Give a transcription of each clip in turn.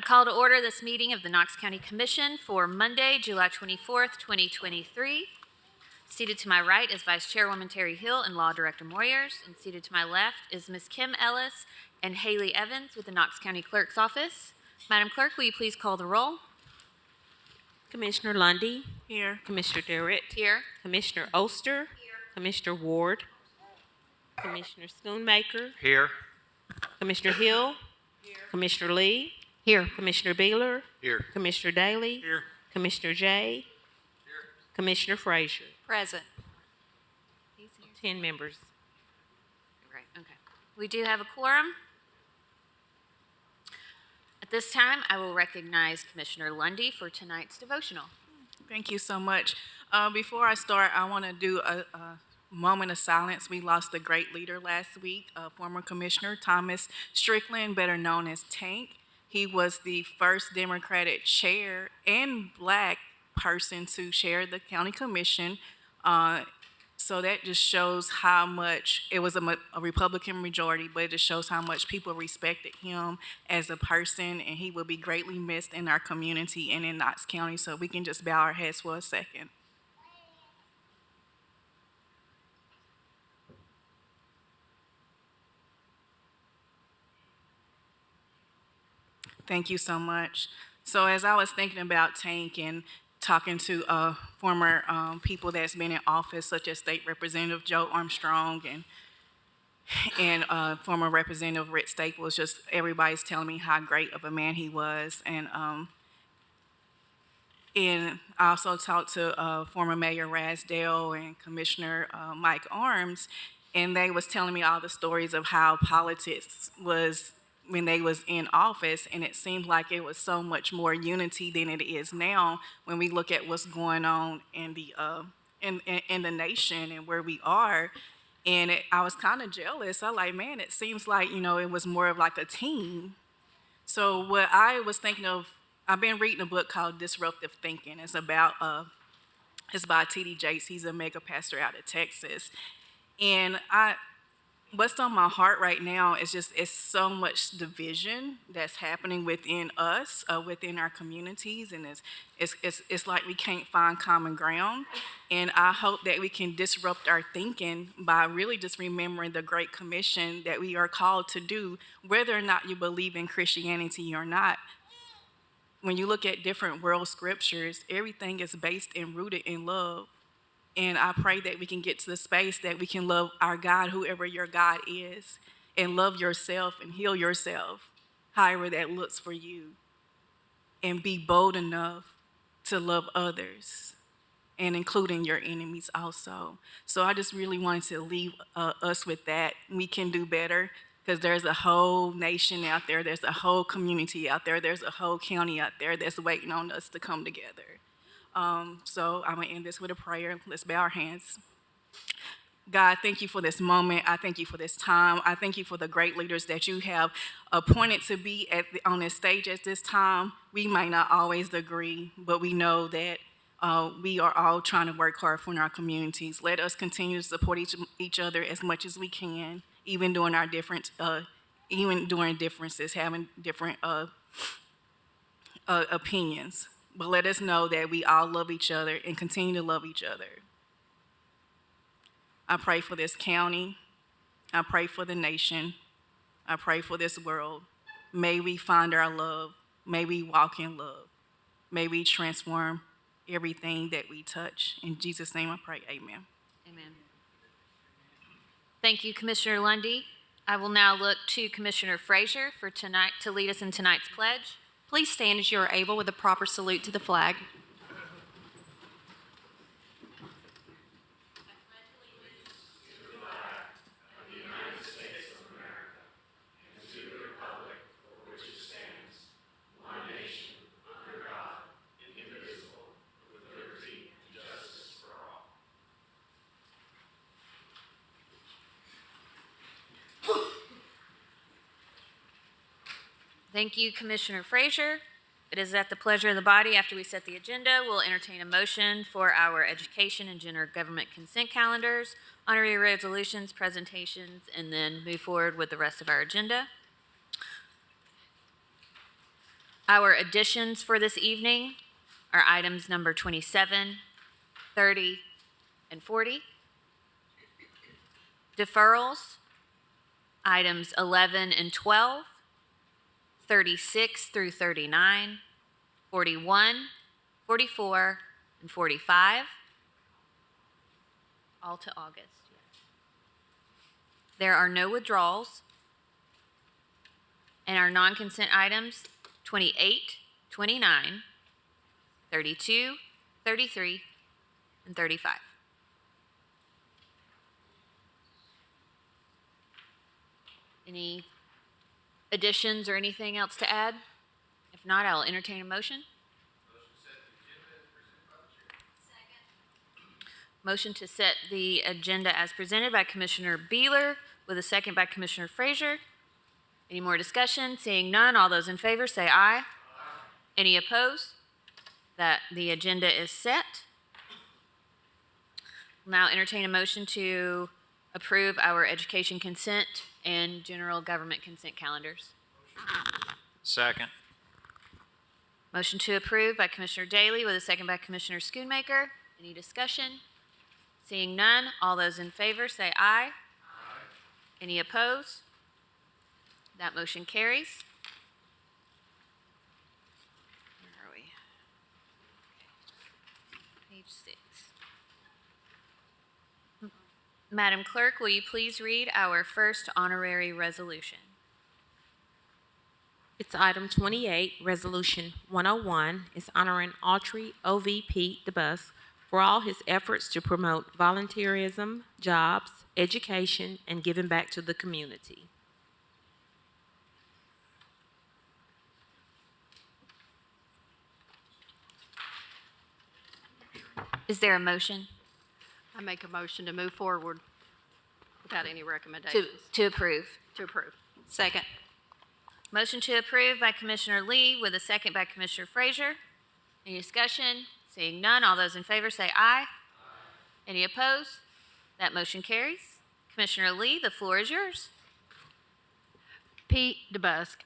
call to order this meeting of the Knox County Commission for Monday, July 24th, 2023. Seated to my right is Vice Chairwoman Terry Hill and Law Director Moyers, and seated to my left is Ms. Kim Ellis and Haley Evans with the Knox County Clerk's Office. Madam Clerk, will you please call the roll? Commissioner Lundy. Here. Commissioner Derritt. Here. Commissioner Oster. Here. Commissioner Ward. Commissioner Schoonmaker. Here. Commissioner Hill. Here. Commissioner Lee. Here. Commissioner Beeler. Here. Commissioner Daly. Here. Commissioner Jay. Here. Commissioner Frazier. Present. 10 members. Right, okay. We do have a quorum. At this time, I will recognize Commissioner Lundy for tonight's devotional. Thank you so much. Before I start, I want to do a moment of silence. We lost a great leader last week, former Commissioner Thomas Strickland, better known as Tank. He was the first Democratic chair and black person to chair the county commission. So that just shows how much, it was a Republican majority, but it just shows how much people respected him as a person, and he will be greatly missed in our community and in Knox County. So we can just bow our heads for a second. Thank you so much. So as I was thinking about Tank and talking to former people that's been in office, such as State Representative Joe Armstrong and former Representative Rick Staples, just everybody's telling me how great of a man he was. And I also talked to former Mayor Rasdale and Commissioner Mike Arms, and they was telling me all the stories of how politics was when they was in office, and it seemed like it was so much more unity than it is now when we look at what's going on in the in the nation and where we are. And I was kind of jealous. I like, man, it seems like, you know, it was more of like a team. So what I was thinking of, I've been reading a book called Disruptive Thinking. It's by T.D. Jakes. He's a mega pastor out of Texas. And what's on my heart right now is it's so much division that's happening within us, within our communities, and it's like we can't find common ground. And I hope that we can disrupt our thinking by really just remembering the Great Commission that we are called to do, whether or not you believe in Christianity or not. When you look at different world scriptures, everything is based and rooted in love. And I pray that we can get to the space that we can love our God, whoever your God is, and love yourself and heal yourself, however that looks for you, and be bold enough to love others, and including your enemies also. So I just really wanted to leave us with that. We can do better, because there's a whole nation out there, there's a whole community out there, there's a whole county out there that's waiting on us to come together. So I'm going to end this with a prayer. Let's bow our hands. God, thank you for this moment. I thank you for this time. I thank you for the great leaders that you have appointed to be on this stage at this time. We might not always agree, but we know that we are all trying to work hard for our communities. Let us continue to support each other as much as we can, even during our differences, having different opinions. But let us know that we all love each other and continue to love each other. I pray for this county. I pray for the nation. I pray for this world. May we find our love. May we walk in love. May we transform everything that we touch. In Jesus' name I pray, amen. Amen. Thank you, Commissioner Lundy. I will now look to Commissioner Frazier for tonight to lead us in tonight's pledge. Please stand as you are able with a proper salute to the flag. Thank you, Commissioner Frazier. It is at the pleasure of the body, after we set the agenda, we'll entertain a motion for our education and general government consent calendars, honorary resolutions, presentations, and then move forward with the rest of our agenda. Our additions for this evening are items number 27, 30, and 40. Deferrals, items 11 and 12, 36 through 39, 41, 44, and 45, all to August. There are no withdrawals, and our non-consent items 28, 29, 32, 33, and 35. Any additions or anything else to add? If not, I'll entertain a motion. Motion to set the agenda as presented by Commissioner Beeler with a second by Commissioner Frazier. Any more discussion? Seeing none, all those in favor say aye. Any opposed? That the agenda is set. We'll now entertain a motion to approve our education consent and general government consent calendars. Second. Motion to approve by Commissioner Daly with a second by Commissioner Schoonmaker. Any discussion? Seeing none, all those in favor say aye. Any opposed? That motion carries. Where are we? Page 6. Madam Clerk, will you please read our first honorary resolution? It's item 28, Resolution 101. It's honoring Autry O.V. Pete DeBus for all his efforts to promote volunteerism, jobs, education, and giving back to the community. Is there a motion I make a motion to move forward without any recommendations. to approve? To approve. Second. Motion to approve by Commissioner Lee with a second by Commissioner Frazier. Any discussion? Seeing none, all those in favor say aye. Any opposed? That motion carries. Commissioner Lee, the floor is yours. Pete DeBusk,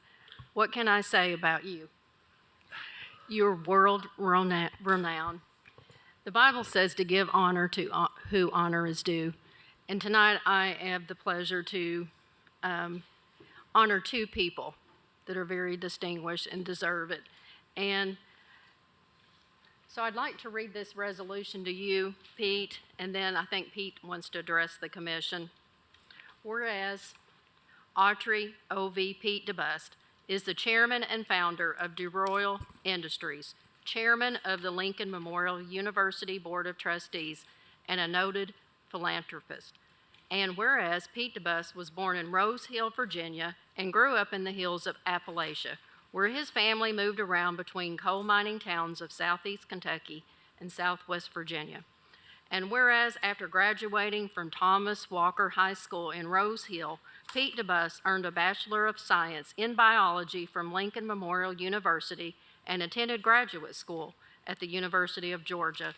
what can I say about you? You're world renowned. The Bible says to give honor to who honor is due. And tonight I have the pleasure to honor two people that are very distinguished and deserve it. And so I'd like to read this resolution to you, Pete, and then I think Pete wants to address the commission. Whereas Autry O.V. Pete DeBust is the chairman and founder of DeRoyal Industries, chairman of the Lincoln Memorial University Board of Trustees, and a noted philanthropist. And whereas Pete DeBus was born in Rose Hill, Virginia, and grew up in the hills of Appalachia, where his family moved around between coal mining towns of southeast Kentucky and southwest Virginia. And whereas after graduating from Thomas Walker High School in Rose Hill, Pete DeBus earned a Bachelor of Science in Biology from Lincoln Memorial University and attended graduate school at the University of Georgia.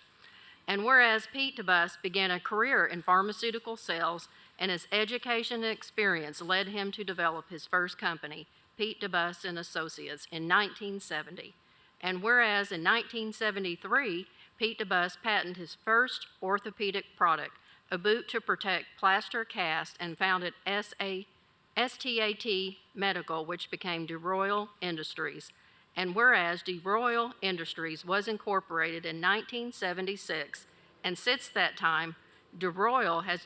And whereas Pete DeBus began a career in pharmaceutical sales and his education and experience led him to develop his first company, Pete DeBus and Associates, in 1970. And whereas in 1973, Pete DeBus patented his first orthopedic product, a boot to protect plaster cast, and founded STAT Medical, which became DeRoyal Industries. And whereas DeRoyal Industries was incorporated in 1976, and since that time, DeRoyal has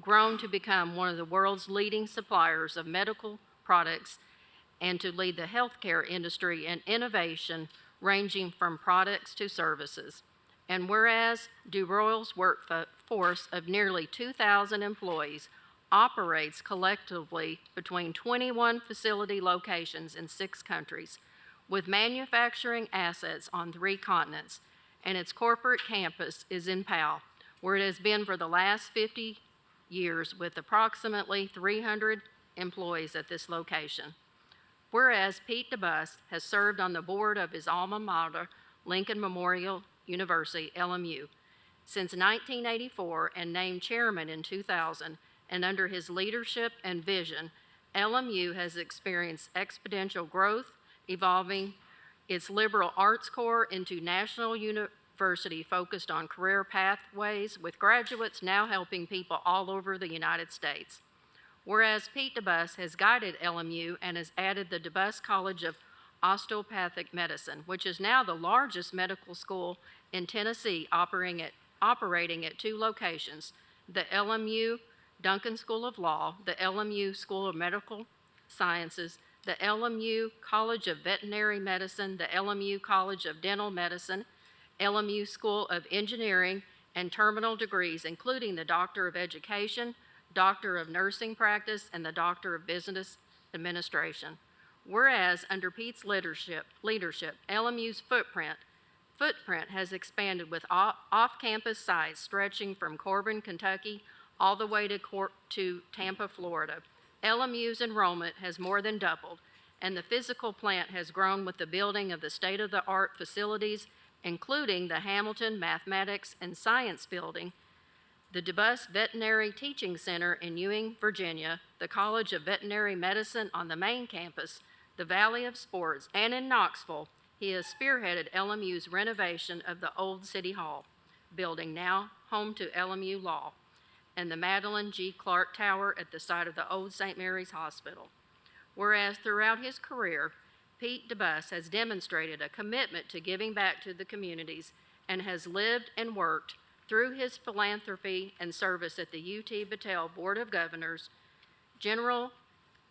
grown to become one of the world's leading suppliers of medical products and to lead the healthcare industry in innovation ranging from products to services. And whereas DeRoyal's workforce of nearly 2,000 employees operates collectively between 21 facility locations in 6 countries, with manufacturing assets on 3 continents, and its corporate campus is in Powell, where it has been for the last 50 years with approximately 300 employees at this location. Whereas Pete DeBus has served on the board of his alma mater, Lincoln Memorial University, LMU, since 1984 and named chairman in 2000, and under his leadership and vision, LMU has experienced exponential growth, evolving its liberal arts core into National University focused on career pathways, with graduates now helping people all over the United States. Whereas Pete DeBus has guided LMU and has added the DeBus College of Osteopathic Medicine, which is now the largest medical school in Tennessee, operating at 2 locations, the LMU Duncan School of Law, the LMU School of Medical Sciences, the LMU College of Veterinary Medicine, the LMU College of Dental Medicine, LMU School of Engineering, and terminal degrees, including the Doctor of Education, Doctor of Nursing Practice, and the Doctor of Business Administration. Whereas under Pete's leadership, LMU's footprint has expanded with off-campus sites stretching from Corbin, Kentucky, all the way to Tampa, Florida. LMU's enrollment has more than doubled, and the physical plant has grown with the building of the state-of-the-art facilities, including the Hamilton Mathematics and Science Building, the DeBus Veterinary Teaching Center in Ewing, Virginia, the College of Veterinary Medicine on the main campus, the Valley of Sports, and in Knoxville, he has spearheaded LMU's renovation of the old City Hall building, now home to LMU Law, and the Madeline G. Clark Tower at the site of the old St. Mary's Hospital. Whereas throughout his career, Pete DeBus has demonstrated a commitment to giving back to the communities and has lived and worked through his philanthropy and service at the UT Battelle Board of Governors, General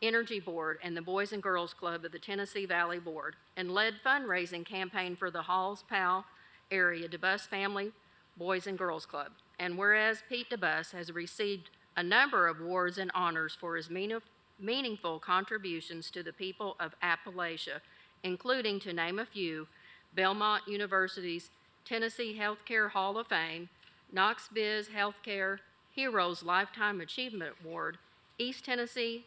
Energy Board, and the Boys and Girls Club of the Tennessee Valley Board, and led fundraising campaign for the Halls Powell area DeBus Family Boys and Girls Club. And whereas Pete DeBus has received a number of awards and honors for his meaningful contributions to the people of Appalachia, including, to name a few, Belmont University's Tennessee Healthcare Hall of Fame, Knox Biz Healthcare Heroes Lifetime Achievement Award, East Tennessean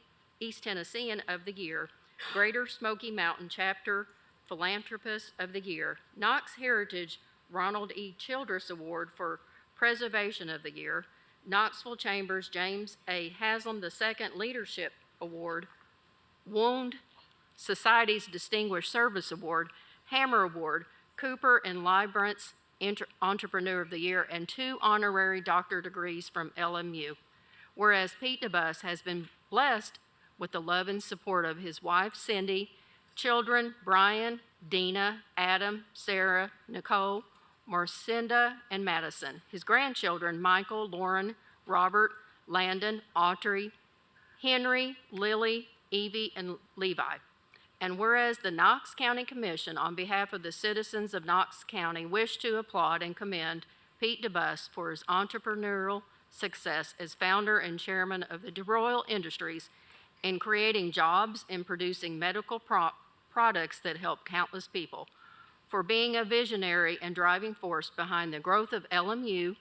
of the Year, Greater Smoky Mountain Chapter Philanthropist of the Year, Knox Heritage Ronald E. Childress Award for Preservation of the Year, Knoxville Chambers James A. Haslam II Leadership Award, Wound Society's Distinguished Service Award, Hammer Award, Cooper and Librant's Entrepreneur of the Year, and 2 honorary doctor degrees from LMU. Whereas Pete DeBus has been blessed with the love and support of his wife, Cindy, children, Brian, Dina, Adam, Sarah, Nicole, Marcinda, and Madison, his grandchildren, Michael, Lauren, Robert, Landon, Audrey, Henry, Lily, Evie, and Levi. And whereas the Knox County Commission, on behalf of the citizens of Knox County, wish to applaud and commend Pete DeBus for his entrepreneurial success as founder and chairman of the DeRoyal Industries in creating jobs and producing medical products that help countless people, for being a visionary and driving force behind the growth of LMU,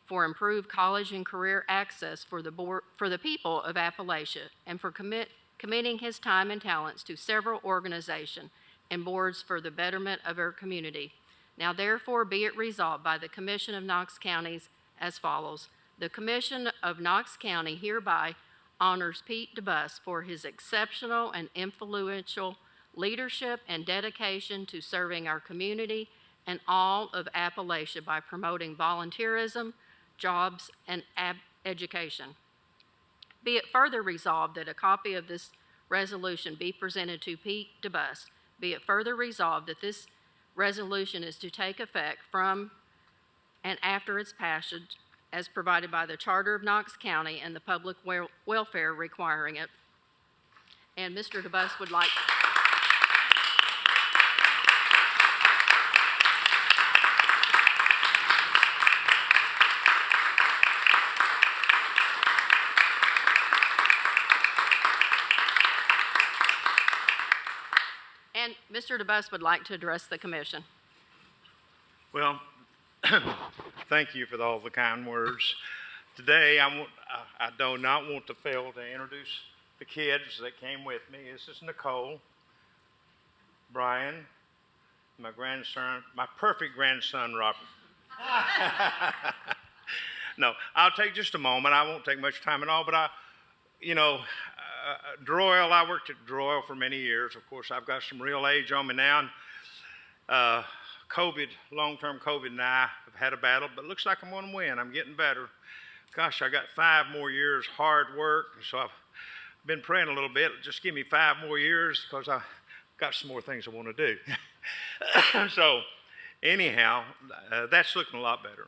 for improved college and career access for the people of Appalachia, and for committing his time and talents to several organizations and boards for the betterment of our community. Now therefore be it resolved by the Commission of Knox Counties as follows. The Commission of Knox County hereby honors Pete DeBus for his exceptional and influential leadership and dedication to serving our community and all of Appalachia by promoting volunteerism, jobs, and education. Be it further resolved that a copy of this resolution be presented to Pete DeBus. Be it further resolved that this resolution is to take effect from and after its passage as provided by the Charter of Knox County and the public welfare requiring it. And Mr. DeBus would like... And Mr. DeBus would like to address the commission. Well, thank you for all the kind words. Today, I do not want to fail to introduce the kids that came with me. This is Nicole, Brian, my grandson, my perfect grandson, Robert. No, I'll take just a moment. I won't take much time at all, but DeRoyal, I worked at DeRoyal for many years. Of course, I've got some real age on me now. And long-term COVID and I have had a battle, but it looks like I'm going to win. I'm getting better. Gosh, I got 5 more years hard work, so I've been praying a little bit. Just give me 5 more years because I got some more things I want to do. So anyhow, that's looking a lot better.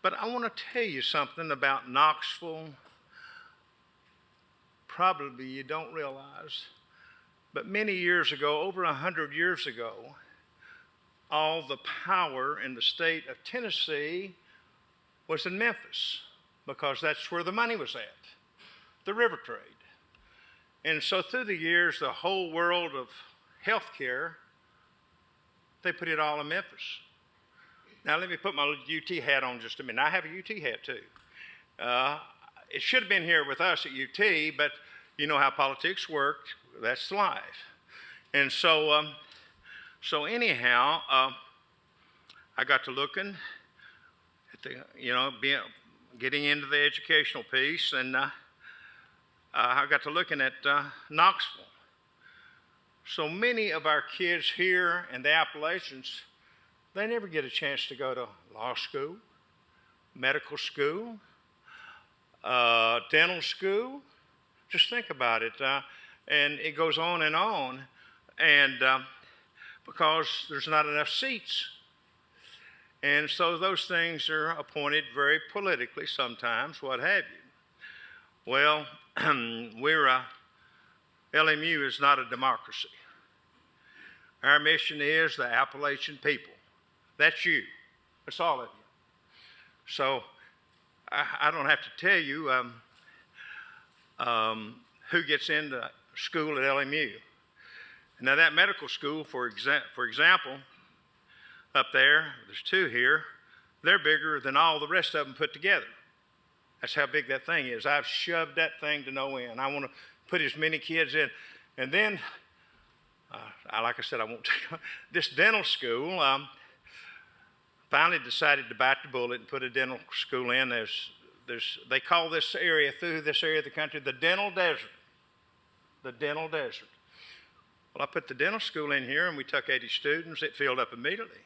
But I want to tell you something about Knoxville. Probably you don't realize, but many years ago, over 100 years ago, all the power in the state of Tennessee was in Memphis because that's where the money was at, the river trade. And so through the years, the whole world of healthcare, they put it all in Memphis. Now let me put my UT hat on just a minute. I have a UT hat too. It should have been here with us at UT, but you know how politics work. That's life. And so, anyhow, I got to looking at the, getting into the educational piece, and I got to looking at Knoxville. So many of our kids here in the Appalachians, they never get a chance to go to law school, medical school, dental school. Just think about it. And it goes on. And because there's not enough seats. And so those things are appointed very politically sometimes, what have you. Well, LMU is not a democracy. Our mission is the Appalachian people. That's you. That's all of you. So I don't have to tell you who gets into school at LMU. Now that medical school, for example, up there's 2 here, they're bigger than all the rest of them put together. That's how big that thing is. I've shoved that thing to no end. I want to put as many kids in. And then, like I said, I won't tell you, this dental school, finally decided to bite the bullet and put a dental school in. They call this area, through this area of the country, the dental desert. The dental desert. Well, I put the dental school in here and we took 80 students. It filled up immediately.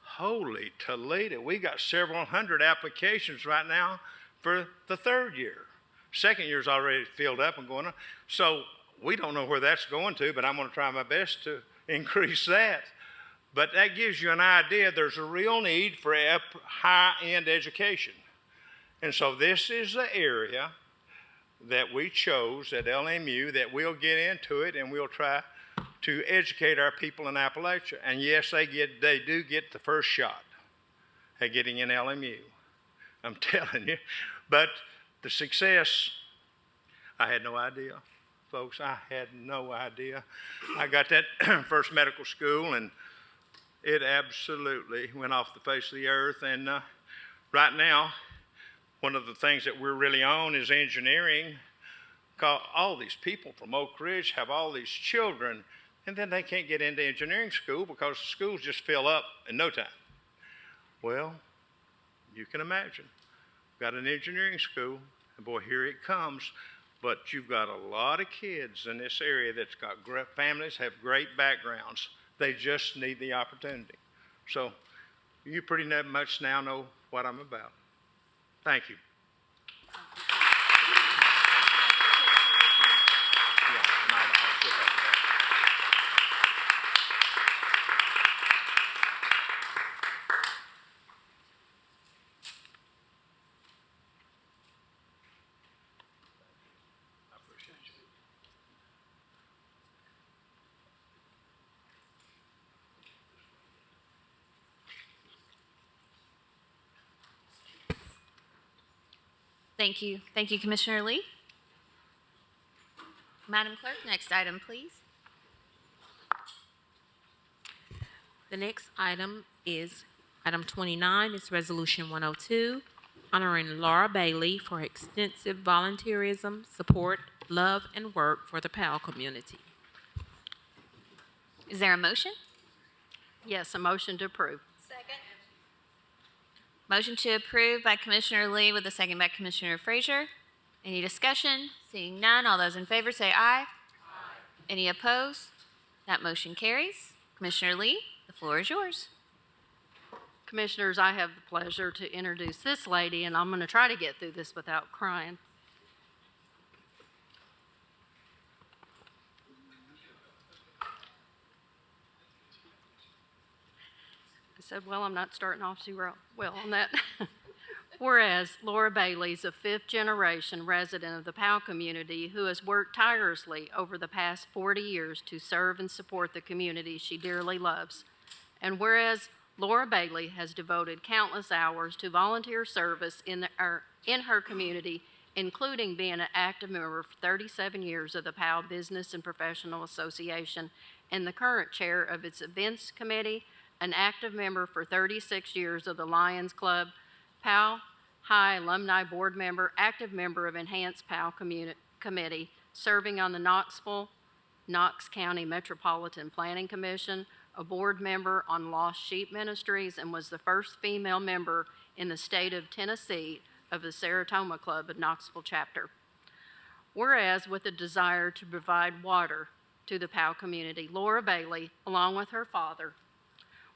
Holy Toledo, we got several hundred applications right now for the 3rd year. 2nd year's already filled up and going on. So we don't know where that's going to, but I'm going to try my best to increase that. But that gives you an idea there's a real need for high-end education. And so this is the area that we chose at LMU that we'll get into it and we'll try to educate our people in Appalachia. And yes, they do get the first shot at getting in LMU. I'm telling you. But the success, I had no idea, folks. I had no idea. I got that first medical school and it absolutely went off the face of the earth. And right now, one of the things that we're really on is engineering. All these people from Oak Ridge have all these children, and then they can't get into engineering school because the schools just fill up in no time. Well, you can imagine. Got an engineering school, and boy, here it comes. But you've got a lot of kids in this area that's got great families, have great backgrounds. They just need the opportunity. So you pretty much now know what I'm about. Thank you. Thank you. Thank you, Commissioner Lee. Madam Clerk, next item, please. The next item is item 29. It's Resolution 102, honoring Laura Bailey for extensive volunteerism, support, love, and work for the PAL community. Is there a motion? Yes, a motion to approve. Motion to approve by Commissioner Lee with a second by Commissioner Frazier. Any discussion? Seeing none, all those in favor say aye. Aye. Any opposed? That motion carries. Commissioner Lee, the floor is yours. Commissioners, I have the pleasure to introduce this lady, and I'm going to try to get through this without crying. I said, well, I'm not starting off too well on that. Whereas Laura Bailey is a fifth-generation resident of the Powell community who has worked tirelessly over the past 40 years to serve and support the community she dearly loves. And whereas Laura Bailey has devoted countless hours to volunteer service in her community, including being an active member for 37 years of the Powell Business and Professional Association and the current chair of its events committee, an active member for 36 years of the Lions Club, Powell High Alumni Board member, active member of Enhanced Powell Committee, serving on the Knox County Metropolitan Planning Commission, a board member on Lost Sheep Ministries, and was the first female member in the state of Tennessee of the Saratoga Club of Knoxville chapter. Whereas with a desire to provide water to the Powell community, Laura Bailey, along with her father,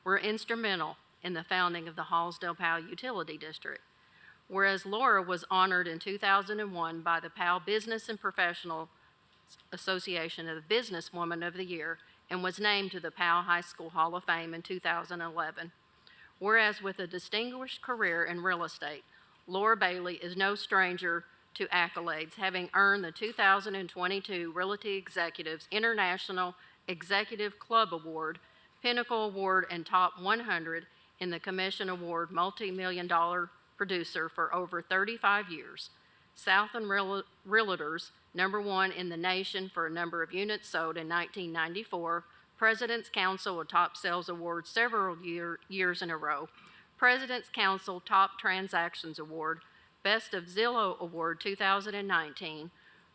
were instrumental in the founding of the Hallsdale-Powell Utility District. Whereas Laura was honored in 2001 by the Powell Business and Professional Association as the Businesswoman of the Year and was named to the Powell High School Hall of Fame in 2011. Whereas with a distinguished career in real estate, Laura Bailey is no stranger to accolades, having earned the 2022 Realty Executives International Executive Club Award, Pinnacle Award, and Top 100 in the Commission Award Multi-Million-Dollar Producer for over 35 years. Southern Realtors, #1 in the nation for a number of units sold in 1994, President's Council a Top Sales Award several years in a row, President's Council Top Transactions Award, Best of Zillow Award 2019,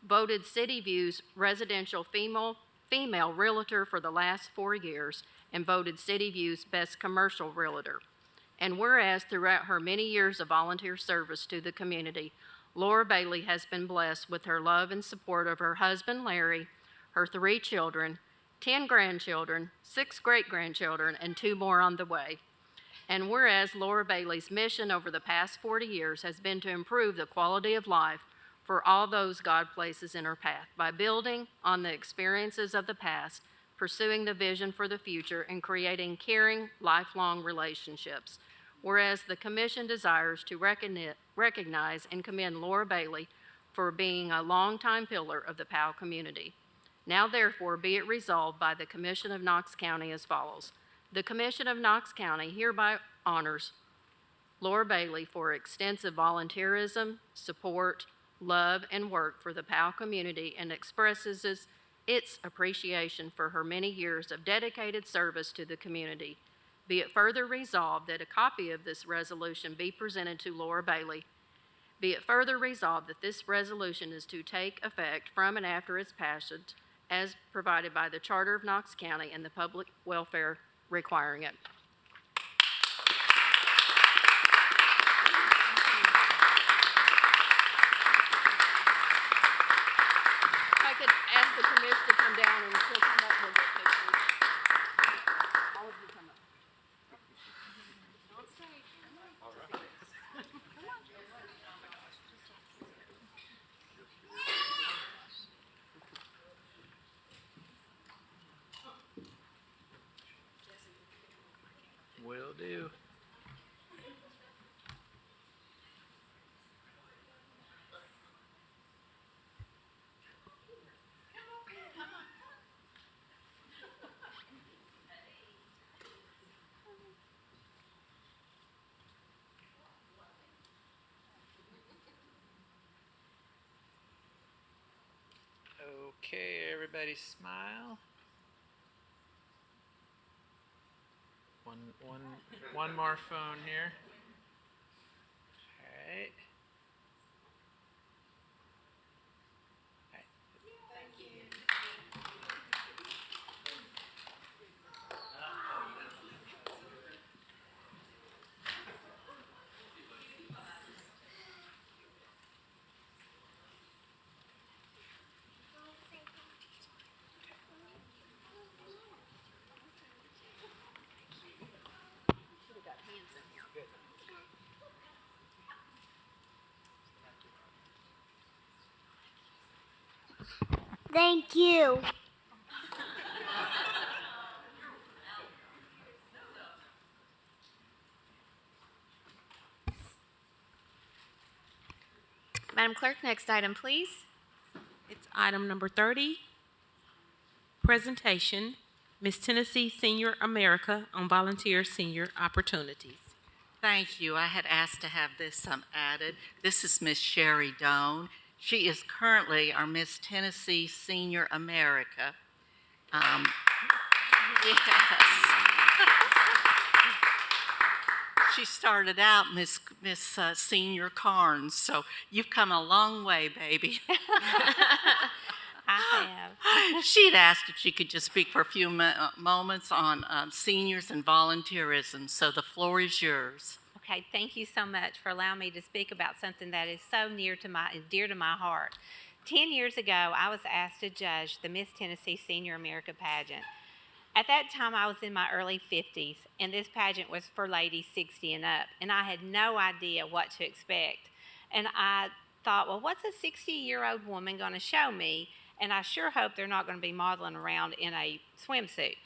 voted City View's Residential Female Realtor for the last 4 years, and voted City View's Best Commercial Realtor. And whereas throughout her many years of volunteer service to the community, Laura Bailey has been blessed with her love and support of her husband, Larry, her 3 children, 10 grandchildren, 6 great-grandchildren, and 2 more on the way. And whereas Laura Bailey's mission over the past 40 years has been to improve the quality of life for all those God places in her path by building on the experiences of the past, pursuing the vision for the future, and creating caring, lifelong relationships. Whereas the Commission desires to recognize and commend Laura Bailey for being a longtime pillar of the Powell community. Now therefore be it resolved by the Commission of Knox County as follows. The Commission of Knox County hereby honors Laura Bailey for extensive volunteerism, support, love, and work for the Powell community, and expresses its appreciation for her many years of dedicated service to the community. Be it further resolved that a copy of this resolution be presented to Laura Bailey. Be it further resolved that this resolution is to take effect from and after its passage as provided by the Charter of Knox County and the public welfare requiring it. If I could ask the commission to come down and we'll come up with the pictures. All of you come up. On stage. Will do. Okay, everybody smile. One more phone here. All right. Thank you. Madam Clerk, next item, please. It's item number 30, presentation, Miss Tennessee Senior America on volunteer senior opportunities. Thank you. I had asked to have this added. This is Miss Sherry Doan. She is currently our Miss Tennessee Senior America. Yes. She started out Miss Senior Carnes, so you've come a long way, baby. I have. She'd asked if she could just speak for a few moments on seniors and volunteerism, so the floor is yours. Okay, thank you so much for allowing me to speak about something that is so dear to my heart. 10 years ago, I was asked to judge the Miss Tennessee Senior America pageant. At that time, I was in my early 50s, and this pageant was for ladies 60 and up, and I had no idea what to expect. And I thought, well, what's a 60-year-old woman going to show me? And I sure hope they're not going to be modeling around in a swimsuit.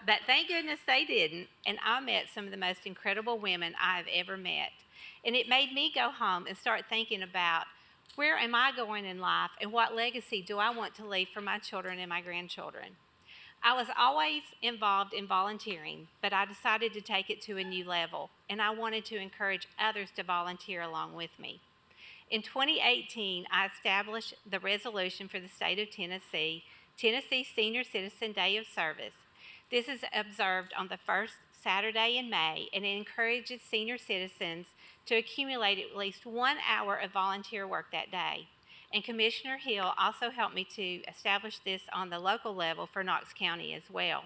But thank goodness they didn't, and I met some of the most incredible women I have ever met. And it made me go home and start thinking about where am I going in life and what legacy do I want to leave for my children and my grandchildren. I was always involved in volunteering, but I decided to take it to a new level, and I wanted to encourage others to volunteer along with me. In 2018, I established the resolution for the state of Tennessee, Tennessee Senior Citizen Day of Service. This is observed on the first Saturday in May, and it encourages senior citizens to accumulate at least 1 hour of volunteer work that day. And Commissioner Hill also helped me to establish this on the local level for Knox County as well.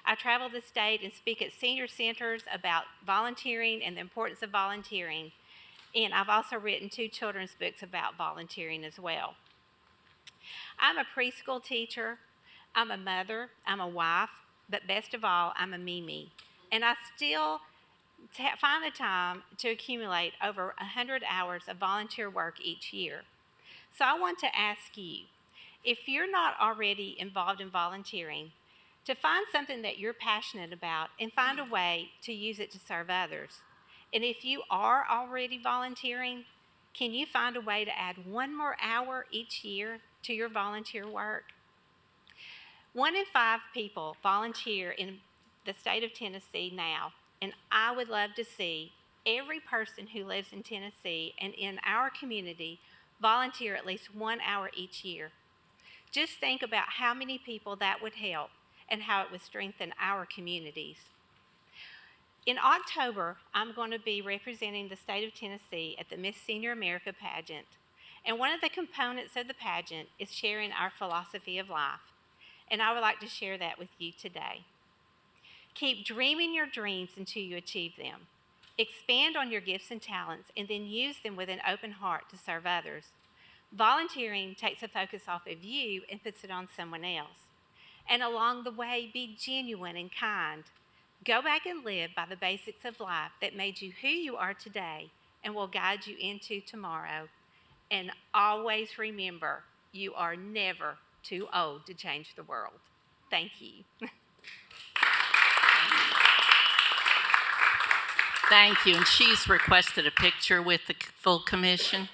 I travel the state and speak at senior centers about volunteering and the importance of volunteering. And I've also written 2 children's books about volunteering as well. I'm a preschool teacher, I'm a mother, I'm a wife, but best of all, I'm a Mimi. And I still find the time to accumulate over 100 hours of volunteer work each year. So I want to ask you, if you're not already involved in volunteering, to find something that you're passionate about and find a way to use it to serve others. And if you are already volunteering, can you find a way to add 1 more hour each year to your volunteer work? 1 in 5 people volunteer in the state of Tennessee now, and I would love to see every person who lives in Tennessee and in our community volunteer at least 1 hour each year. Just think about how many people that would help and how it would strengthen our communities. In October, I'm going to be representing the state of Tennessee at the Miss Senior America pageant. And one of the components of the pageant is sharing our philosophy of life. And I would like to share that with you today. Keep dreaming your dreams until you achieve them. Expand on your gifts and talents and then use them with an open heart to serve others. Volunteering takes the focus off of you and puts it on someone else. And along the way, be genuine and kind. Go back and live by the basics of life that made you who you are today and will guide you into tomorrow. And always remember, you are never too old to change the world. Thank you. Thank you. And she's requested a picture with the full commission.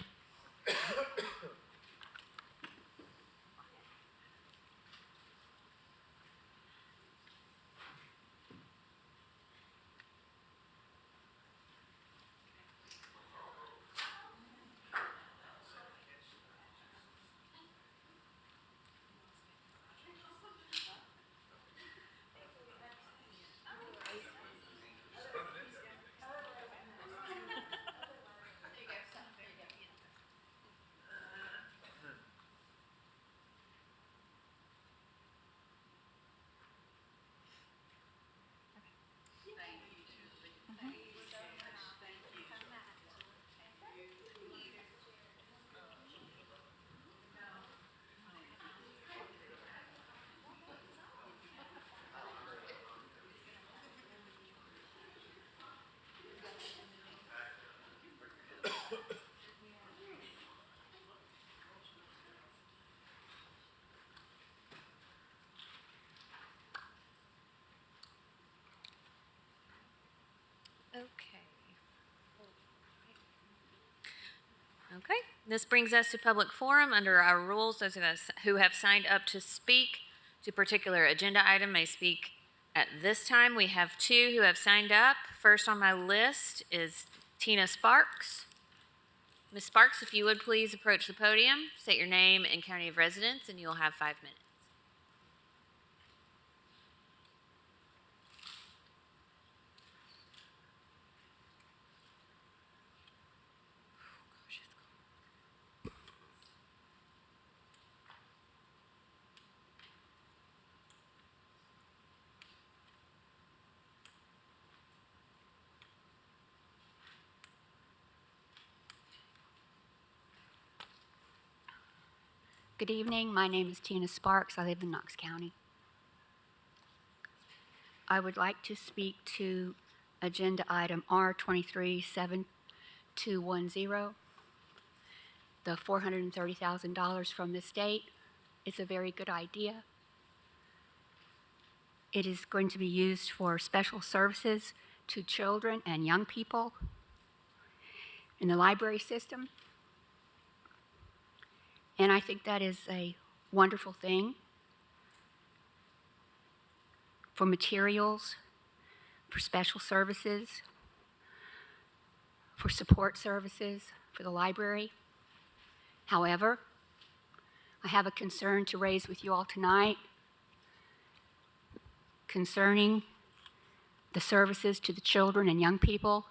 This brings us to public forum. Under our rules, those of us who have signed up to speak to a particular agenda item may speak at this time. We have two who have signed up. First on my list is Tina Sparks. Ms. Sparks, if you would please approach the podium, state your name and county of residence, and you'll have 5 minutes. Good evening. My name is Tina Sparks. I live in Knox County. I would like to speak to agenda item R237210, the $430,000 from the state. It's a very good idea. It is going to be used for special services to children and young people in the library system. And I think that is a wonderful thing for materials, for special services, for support services, for the library. However, I have a concern to raise with you all tonight concerning the services to the children and young people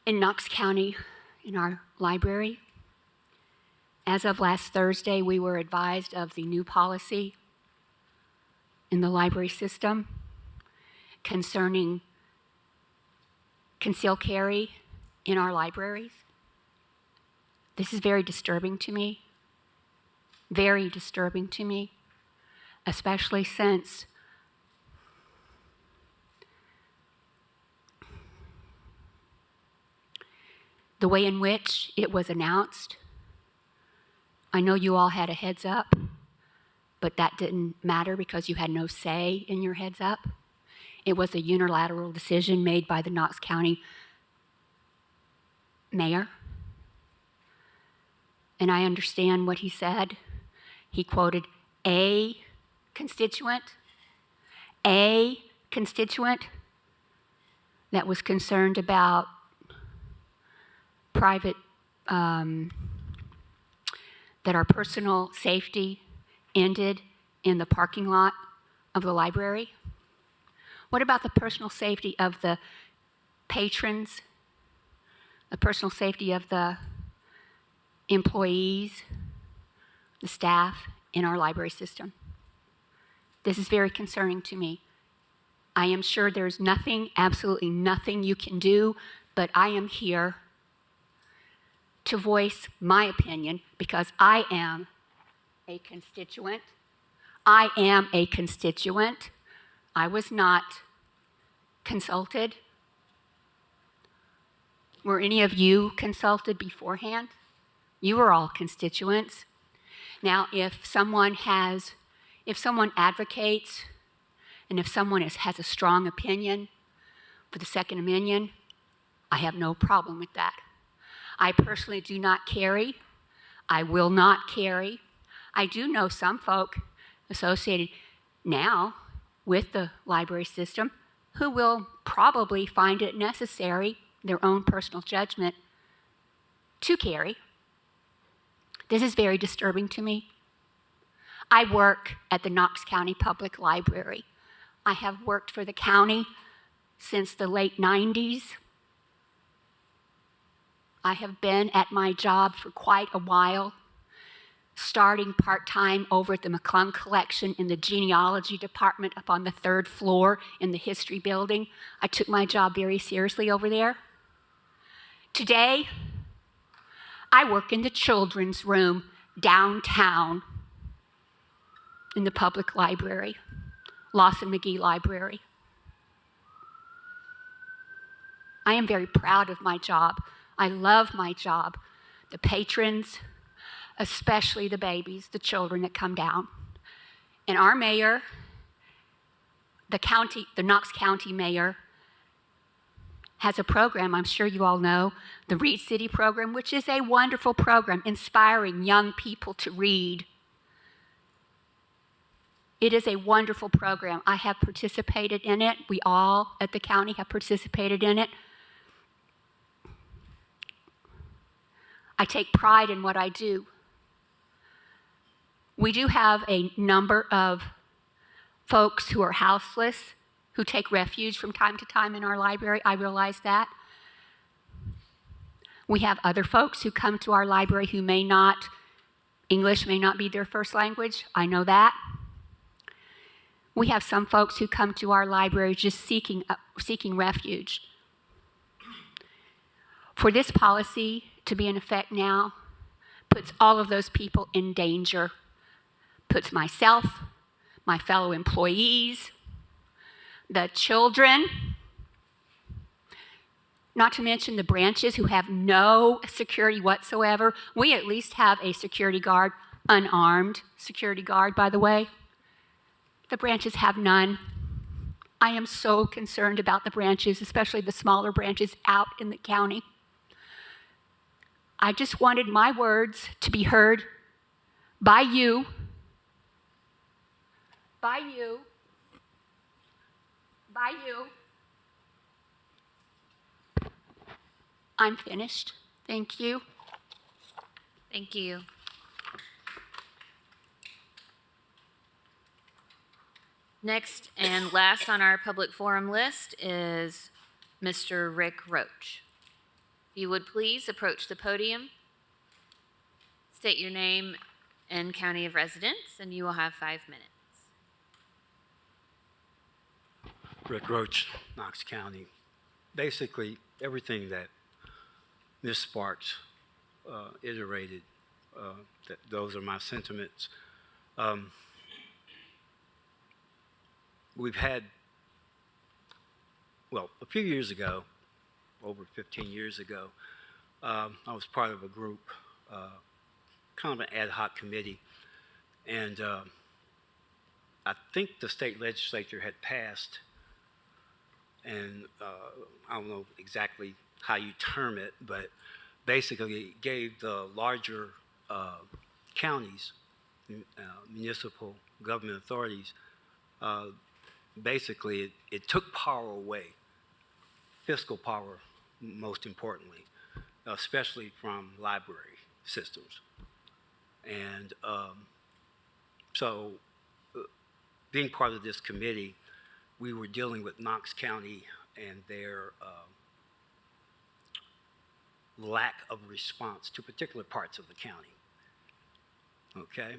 in Knox County in our library. As of last Thursday, we were advised of the new policy in the library system concerning concealed carry in our libraries. This is very disturbing to me, especially since the way in which it was announced. I know you all had a heads up, but that didn't matter because you had no say in your heads up. It was a unilateral decision made by the Knox County mayor. And I understand what he said. He quoted a constituent that was concerned about private that our personal safety ended in the parking lot of the library? What about the personal safety of the patrons, the personal safety of the employees, the staff in our library system? This is very concerning to me. I am sure there's nothing, absolutely nothing you can do, but I am here to voice my opinion because I am a constituent. I was not consulted. Were any of you consulted beforehand? You were all constituents. Now, if someone advocates and if someone has a strong opinion for the Second Amendment, I have no problem with that. I personally do not carry. I will not carry. I do know some folk associated now with the library system who will probably find it necessary, their own personal judgment, to carry. This is very disturbing to me. I work at the Knox County Public Library. I have worked for the county since the late 90s. I have been at my job for quite a while, starting part-time over at the McClung Collection in the genealogy department up on the 3rd floor in the history building. I took my job very seriously over there. Today, I work in the children's room downtown in the public library, Lawson McGee Library. I am very proud of my job. I love my job. The patrons, especially the babies, the children that come down. And our mayor, the Knox County mayor, has a program, I'm sure you all know, the Read City program, which is a wonderful program inspiring young people to read. It is a wonderful program. I have participated in it. We all at the county have participated in it. I take pride in what I do. We do have a number of folks who are houseless, who take refuge from time to time in our library. I realize that. We have other folks who come to our library who English may not be their first language. I know that. We have some folks who come to our library just seeking refuge. For this policy to be in effect now puts all of those people in danger, puts myself, my fellow employees, the children, not to mention the branches who have no security whatsoever. We at least have a security guard, unarmed security guard, by the way. The branches have none. I am so concerned about the branches, especially the smaller branches out in the county. I just wanted my words to be heard by you, by you, by you. I'm finished. Thank you. Thank you. Next and last on our public forum list is Mr. Rick Roach. If you would please approach the podium, state your name and county of residence, and you will have 5 minutes. Rick Roach, Knox County. Basically, everything that Ms. Sparks iterated, those are my sentiments. We've had, a few years ago, over 15 years ago, I was part of a group, kind of an ad hoc committee, and I think the state legislature had passed, and I don't know exactly how you term it, but basically it gave the larger counties, municipal government authorities, basically it took power away, fiscal power most importantly, especially from library systems. And so being part of this committee, we were dealing with Knox County and their lack of response to particular parts of the county, okay?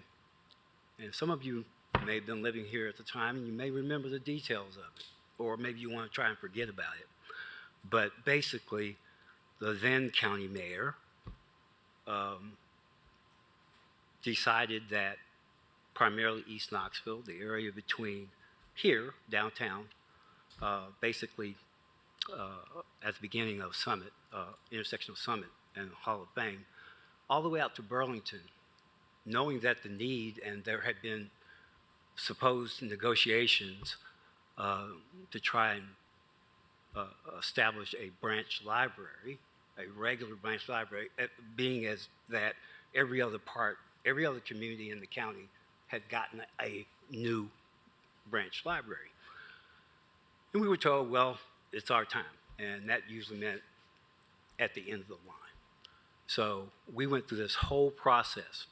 And some of you may have been living here at the time and you may remember the details of it, or maybe you want to try and forget about it. But basically, the then county mayor decided that primarily East Knoxville, the area between here, downtown, basically at the beginning of Summit, intersection of Summit and Hall of Fame, all the way out to Burlington, knowing that the need, and there had been supposed negotiations to try and establish a branch library, a regular branch library, being as that every other community in the county had gotten a new branch library. And we were told, well, it's our time. And that usually meant at the end of the line. So we went through this whole process.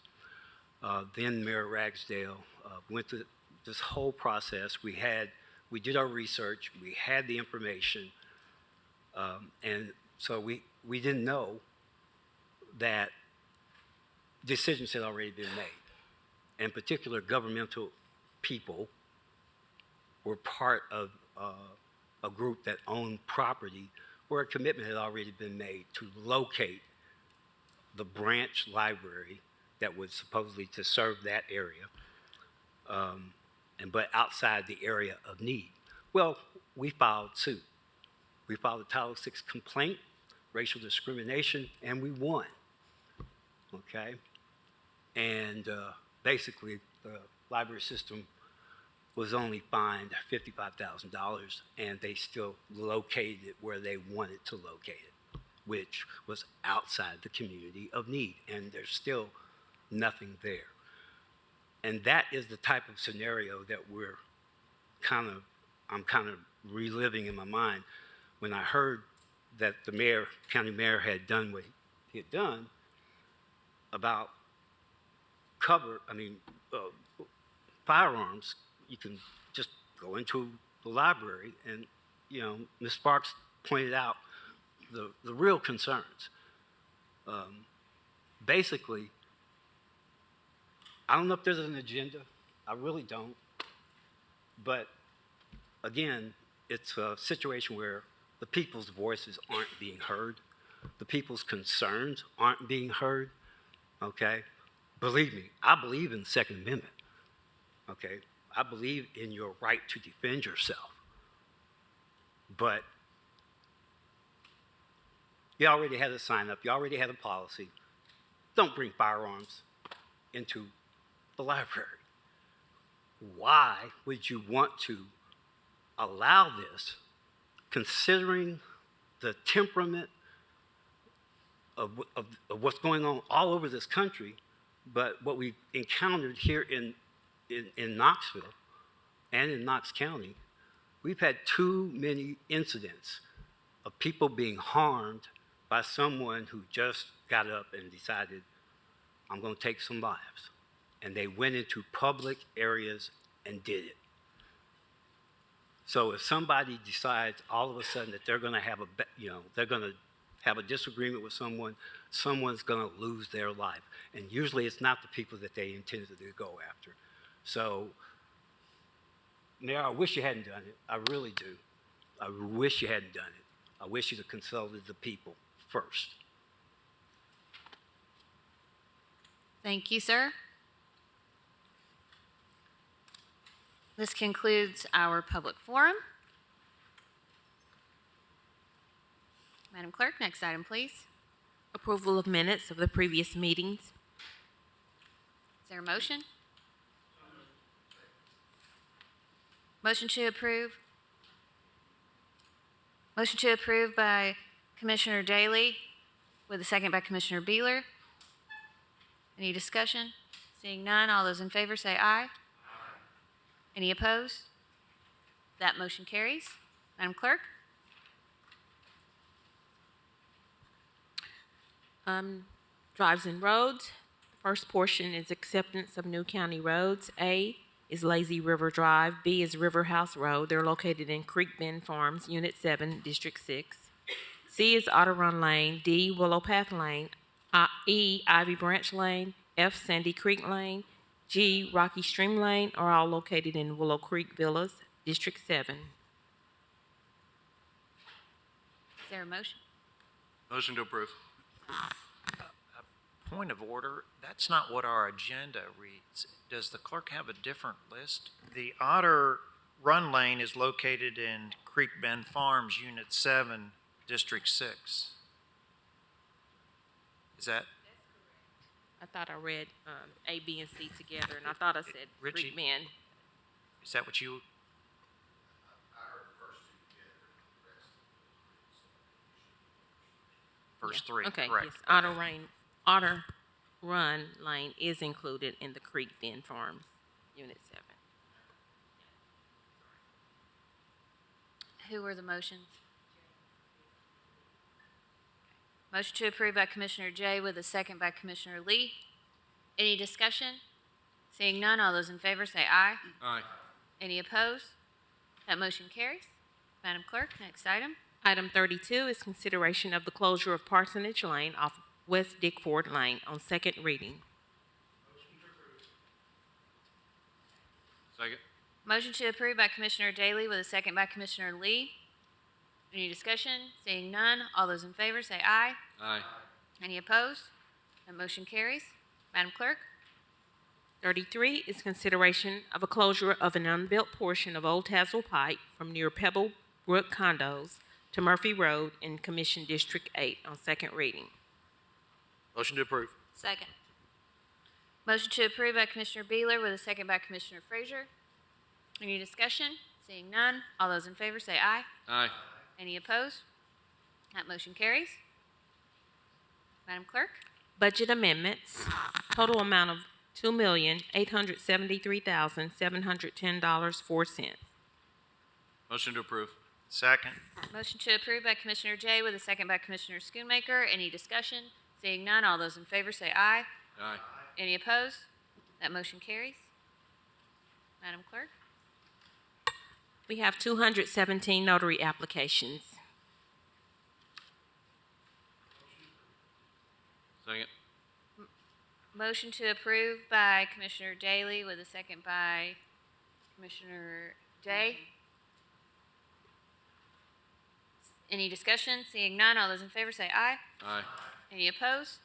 Then Mayor Ragsdale went through this whole process. We did our research, we had the information, and so we didn't know that decisions had already been made. In particular, governmental people were part of a group that owned property where a commitment had already been made to locate the branch library that was supposedly to serve that area, but outside the area of need. Well, we filed suit. We filed a Title VI complaint, racial discrimination, and we won, okay? And basically, the library system was only fined $55,000, and they still located it where they wanted to locate it, which was outside the community of need, and there's still nothing there. And that is the type of scenario that I'm kind of reliving in my mind when I heard that the county mayor had done what he had done about firearms. You can just go into the library and, Ms. Sparks pointed out the real concerns. Basically, I don't know if there's an agenda. I really don't. But again, it's a situation where the people's voices aren't being heard. The people's concerns aren't being heard, okay? Believe me, I believe in the Second Amendment, okay? I believe in your right to defend yourself. But you already had a sign up. You already had a policy. Don't bring firearms into the library. Why would you want to allow this, considering the temperament of what's going on all over this country, but what we encountered here in Knoxville and in Knox County? We've had too many incidents of people being harmed by someone who just got up and decided, I'm going to take some lives. And they went into public areas and did it. So if somebody decides all of a sudden that they're going to have a disagreement with someone, someone's going to lose their life. And usually it's not the people that they intended to go after. So, Mayor, I wish you hadn't done it. I really do. I wish you hadn't done it. I wish you'd have consulted the people first. Thank you, sir. This concludes our public forum. Madam Clerk, next item, please. Approval of minutes of the previous meetings. Is there a motion? Motion to approve. Motion to approve by Commissioner Daly with a second by Commissioner Beeler. Any discussion? Seeing none, all those in favor say aye. Any opposed? That motion carries. Madam Clerk? Drives and roads. First portion is acceptance of new county roads. A is Lazy River Drive. B is River House Road. They're located in Creek Bend Farms, Unit 7, District 6. C is Otter Run Lane. D, Willow Path Lane. E, Ivy Branch Lane. F, Sandy Creek Lane. G, Rocky Stream Lane are all located in Willow Creek Villas, District 7. Is there a motion? Motion to approve. Point of order, that's not what our agenda reads. Does the clerk have a different list? The Otter Run Lane is located in Creek Bend Farms, Unit 7, District 6. Is that? I thought I read A, B, and C together, and I thought I said Richie? Creek Bend. Is that what you? First three, Okay, correct. yes, Otter Run Lane is included in the Creek Bend Farms, Unit 7. Who were the motions? Motion to approve by Commissioner Jay with a second by Commissioner Lee. Any discussion? Seeing none, all those in favor say aye. Aye. Any opposed? That motion carries. Madam Clerk, next item. Item 32 is consideration of the closure of Parsonage Lane off West Dickford Lane on second reading. Second. Motion to approve by Commissioner Daly with a second by Commissioner Lee. Any discussion? Seeing none, all those in favor say aye. Aye. Any opposed? That motion carries. Madam Clerk? 33 is consideration of a closure of an unbuilt portion of Old Tazewell Pike from near Pebble Brook Condos to Murphy Road in Commission District 8 on second reading. Motion to approve. Second. Motion to approve by Commissioner Beeler with a second by Commissioner Frazier. Any discussion? Seeing none, all those in favor say aye. Aye. Any opposed? That motion carries. Madam Clerk? Budget amendments, total amount of $2,873,710.04. Motion to approve. Second. Motion to approve by Commissioner Jay with a second by Commissioner Schoonmaker. Any discussion? Seeing none, all those in favor say aye. Aye. Any opposed? That motion carries. Madam Clerk? We have 217 notary applications. Second. Motion to approve by Commissioner Daly with a second by Commissioner Jay. Any discussion? Seeing none, all those in favor say aye. Aye. Any opposed?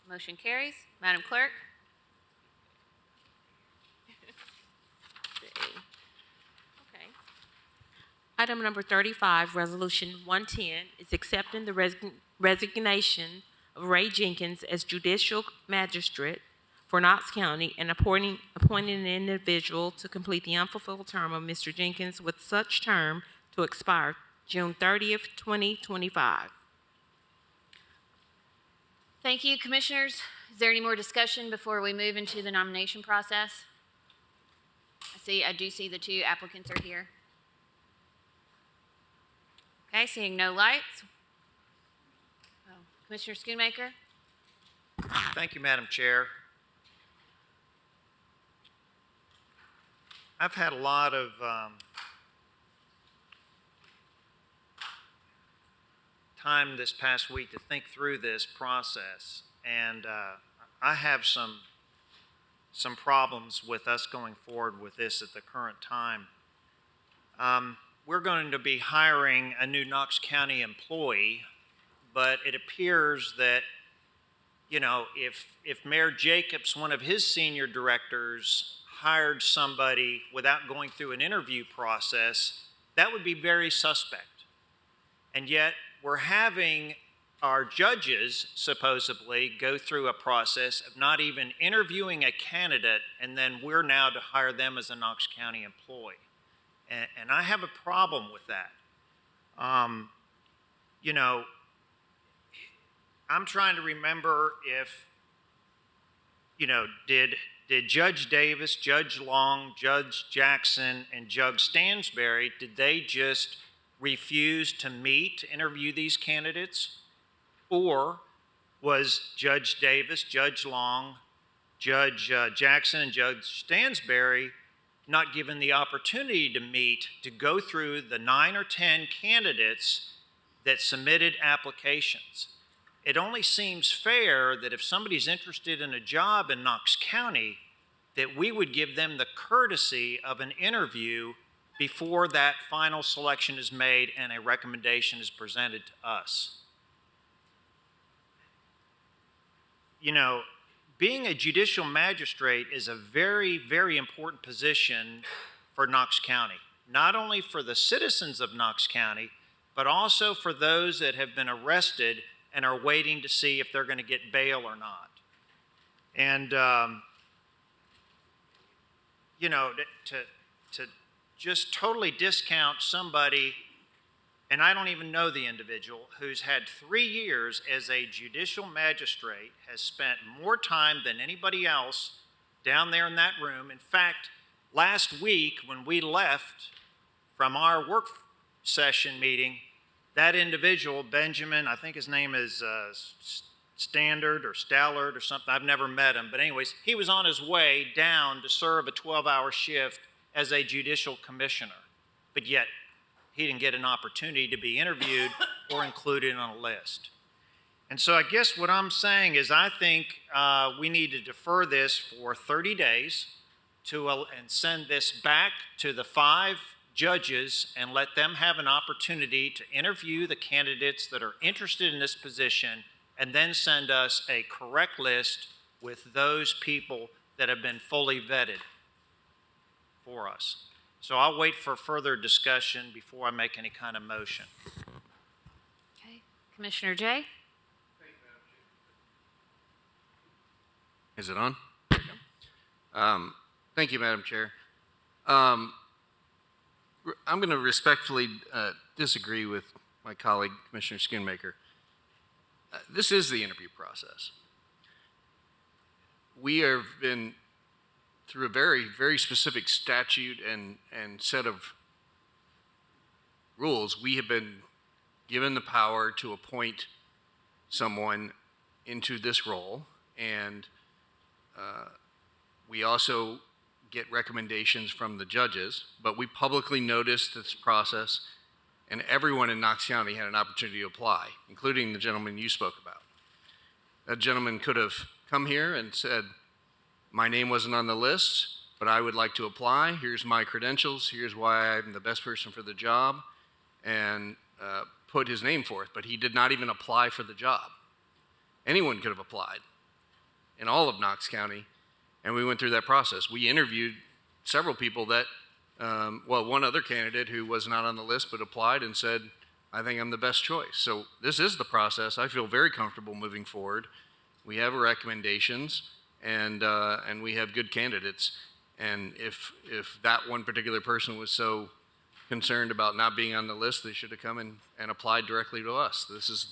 Motion carries. Madam Clerk? Okay. Item number 35, Resolution 110, is accepting the resignation of Ray Jenkins as judicial magistrate for Knox County and appointing an individual to complete the unfulfilled term of Mr. Jenkins with such term to expire June 30th, 2025. Thank you, Commissioners. Is there any more discussion before we move into the nomination process? I do see the two applicants are here. Okay, seeing no lights. Oh, Commissioner Schoonmaker? Thank you, Madam Chair. I've had a lot of time this past week to think through this process, and I have some problems with us going forward with this at the current time. We're going to be hiring a new Knox County employee, but it appears that, you know, if Mayor Jacobs, one of his senior directors, hired somebody without going through an interview process, that would be very suspect. And yet, we're having our judges supposedly go through a process of not even interviewing a candidate, and then we're now to hire them as a Knox County employee. And I have a problem with that. You know, I'm trying to remember if, you know, did Judge Davis, Judge Long, Judge Jackson, and Judge Stansberry, did they just refuse to meet, to interview these candidates? Or was Judge Davis, Judge Long, Judge Jackson, and Judge Stansberry not given the opportunity to meet, to go through the 9 or 10 candidates that submitted applications? It only seems fair that if somebody's interested in a job in Knox County, that we would give them the courtesy of an interview before that final selection is made and a recommendation is presented to us. You know, being a judicial magistrate is a very, very important position for Knox County, not only for the citizens of Knox County, but also for those that have been arrested and are waiting to see if they're going to get bail or not. And, you know, to just totally discount somebody, and I don't even know the individual, who's had 3 years as a judicial magistrate, has spent more time than anybody else down there in that room. In fact, last week when we left from our work session meeting, that individual, Benjamin, I think his name is Standard or Stallard or something, I've never met him, but anyways, he was on his way down to serve a 12-hour shift as a judicial commissioner, but yet he didn't get an opportunity to be interviewed or included on a list. And so I guess what I'm saying is I think we need to defer this for 30 days and send this back to the 5 judges and let them have an opportunity to interview the candidates that are interested in this position, and then send us a correct list with those people that have been fully vetted for us. So I'll wait for further discussion before I make any kind of motion. Okay. Commissioner Jay? Is it on? Thank you, Madam Chair. I'm going to respectfully disagree with my colleague, Commissioner Schoonmaker. This is the interview process. We have been through a very, very specific statute and set of rules. We have been given the power to appoint someone into this role, and we also get recommendations from the judges, but we publicly noticed this process, and everyone in Knox County had an opportunity to apply, including the gentleman you spoke about. That gentleman could have come here and said, my name wasn't on the list, but I would like to apply. Here's my credentials. Here's why I'm the best person for the job, and put his name forth, but he did not even apply for the job. Anyone could have applied in all of Knox County, and we went through that process. We interviewed several people that, one other candidate who was not on the list but applied and said, I think I'm the best choice. So this is the process. I feel very comfortable moving forward. We have recommendations, and we have good candidates. And if that one particular person was so concerned about not being on the list, they should have come and applied directly to us. This is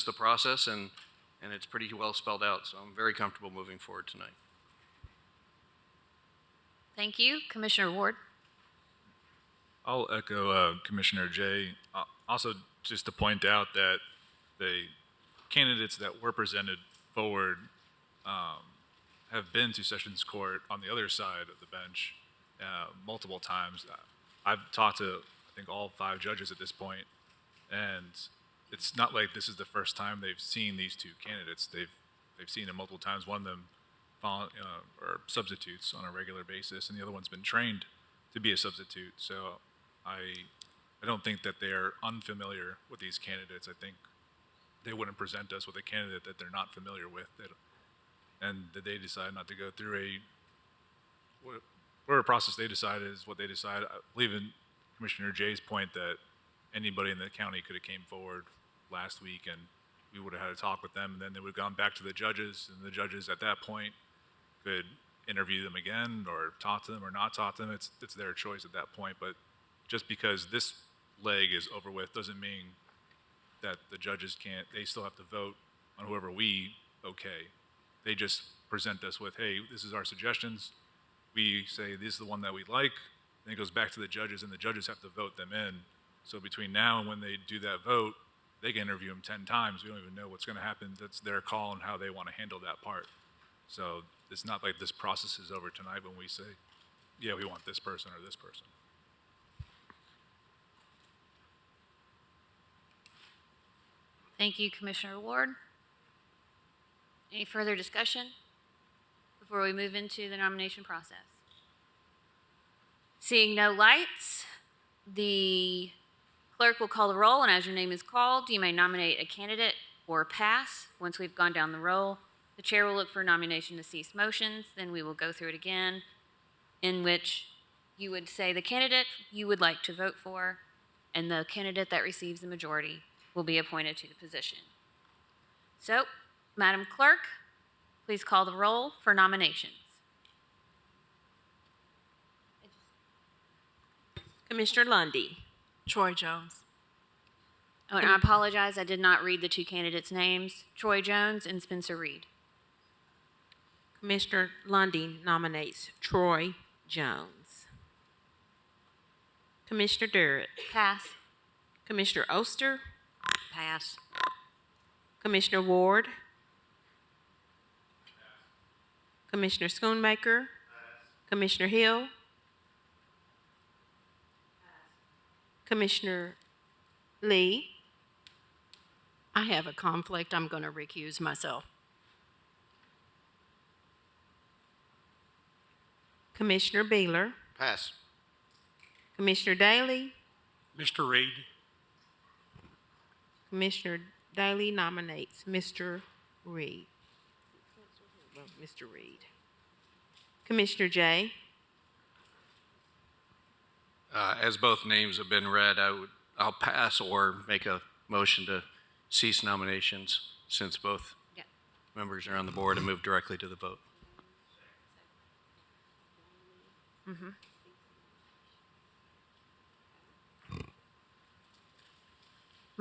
the process, and it's pretty well spelled out. So I'm very comfortable moving forward tonight. Thank you. Commissioner Ward. I'll echo Commissioner Jay. Also, just to point out that the candidates that were presented forward have been to Sessions Court on the other side of the bench multiple times. I've talked to, I think, all 5 judges at this point, and it's not like this is the first time they've seen these 2 candidates. They've seen them multiple times. One of them are substitutes on a regular basis, and the other one's been trained to be a substitute. So I don't think that they're unfamiliar with these candidates. I think they wouldn't present us with a candidate that they're not familiar with, and that they decide not to go through whatever process they decide is what they decide. I believe in Commissioner Jay's point that anybody in the county could have came forward last week, and we would have had a talk with them, and then they would have gone back to the judges, and the judges at that point could interview them again or talk to them or not talk to them. It's their choice at that point. But just because this leg is over with doesn't mean that the judges can't. They still have to vote on whoever we okay. They just present us with, hey, this is our suggestions. We say this is the one that we like. Then it goes back to the judges, and the judges have to vote them in. So between now and when they do that vote, they can interview them 10 times. We don't even know what's going to happen. That's their call and how they want to handle that part. So it's not like this process is over tonight when we say, yeah, we want this person or this person. Thank you, Commissioner Ward. Any further discussion before we move into the nomination process? Seeing no lights, the clerk will call the roll, and as your name is called, you may nominate a candidate or pass. Once we've gone down the roll, the chair will look for a nomination to cease motions. Then we will go through it again, in which you would say the candidate you would like to vote for, and the candidate that receives the majority will be appointed to the position. So, Madam Clerk, please call the roll for nominations. Commissioner Lundy. Troy Jones. Oh, and I apologize, I did not read the 2 candidates' names, Troy Jones and Spencer Reed. Commissioner Lundy nominates Troy Jones. Commissioner Durrett. Pass. Commissioner Oster. Pass. Commissioner Ward. Commissioner Schoonmaker. Commissioner Hill. Commissioner Lee. I have a conflict. I'm going to recuse myself. Commissioner Beeler. Pass. Commissioner Daly. Mr. Reed. Commissioner Daly nominates Mr. Reed. Well, Mr. Reed. Commissioner Jay. As both names have been read, I'll pass or make a motion to cease nominations since both members are on the board and move directly to the vote.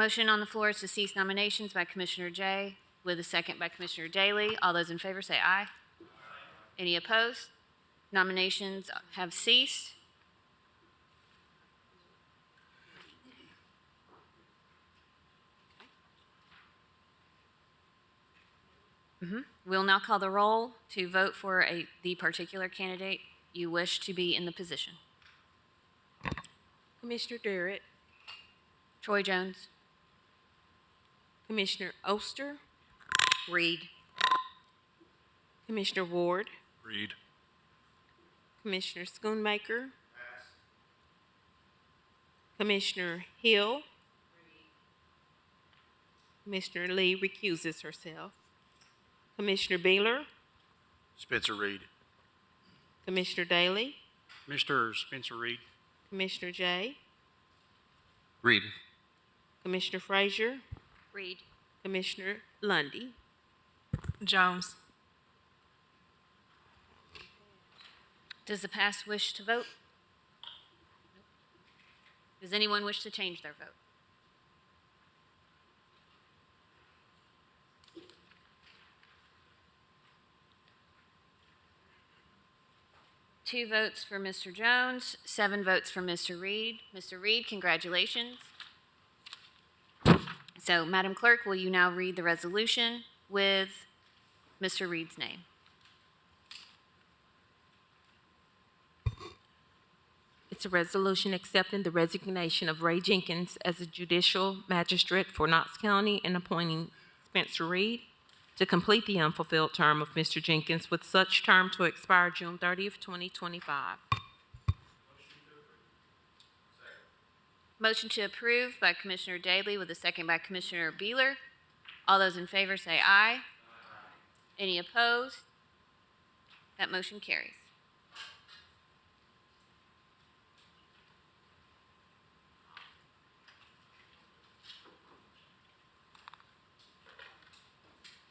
Motion on the floor is to cease nominations by Commissioner Jay with a second by Commissioner Daly. All those in favor say aye. Any opposed? Nominations have ceased. We'll now call the roll to vote for the particular candidate you wish to be in the position. Commissioner Durrett, Troy Jones. Commissioner Oster, Reed. Commissioner Ward, Reed. Commissioner Schoonmaker, Commissioner Hill, Commissioner Lee recuses herself, Commissioner Beeler, Spencer Reed. Commissioner Daly, Mr. Spencer Reed. Commissioner Jay, Reed. Commissioner Frazier, Reed. Commissioner Lundy. Jones. Does the past wish to vote? Does anyone wish to change their vote? Two votes for Mr. Jones, 7 votes for Mr. Reed. Mr. Reed, congratulations. So, Madam Clerk, will you now read the resolution with Mr. Reed's name? It's a resolution accepting the resignation of Ray Jenkins as a judicial magistrate for Knox County and appointing Spencer Reed to complete the unfulfilled term of Mr. Jenkins with such term to expire June 30th, 2025. Motion to approve by Commissioner Daly with a second by Commissioner Beeler. All those in favor say aye. Any opposed? That motion carries.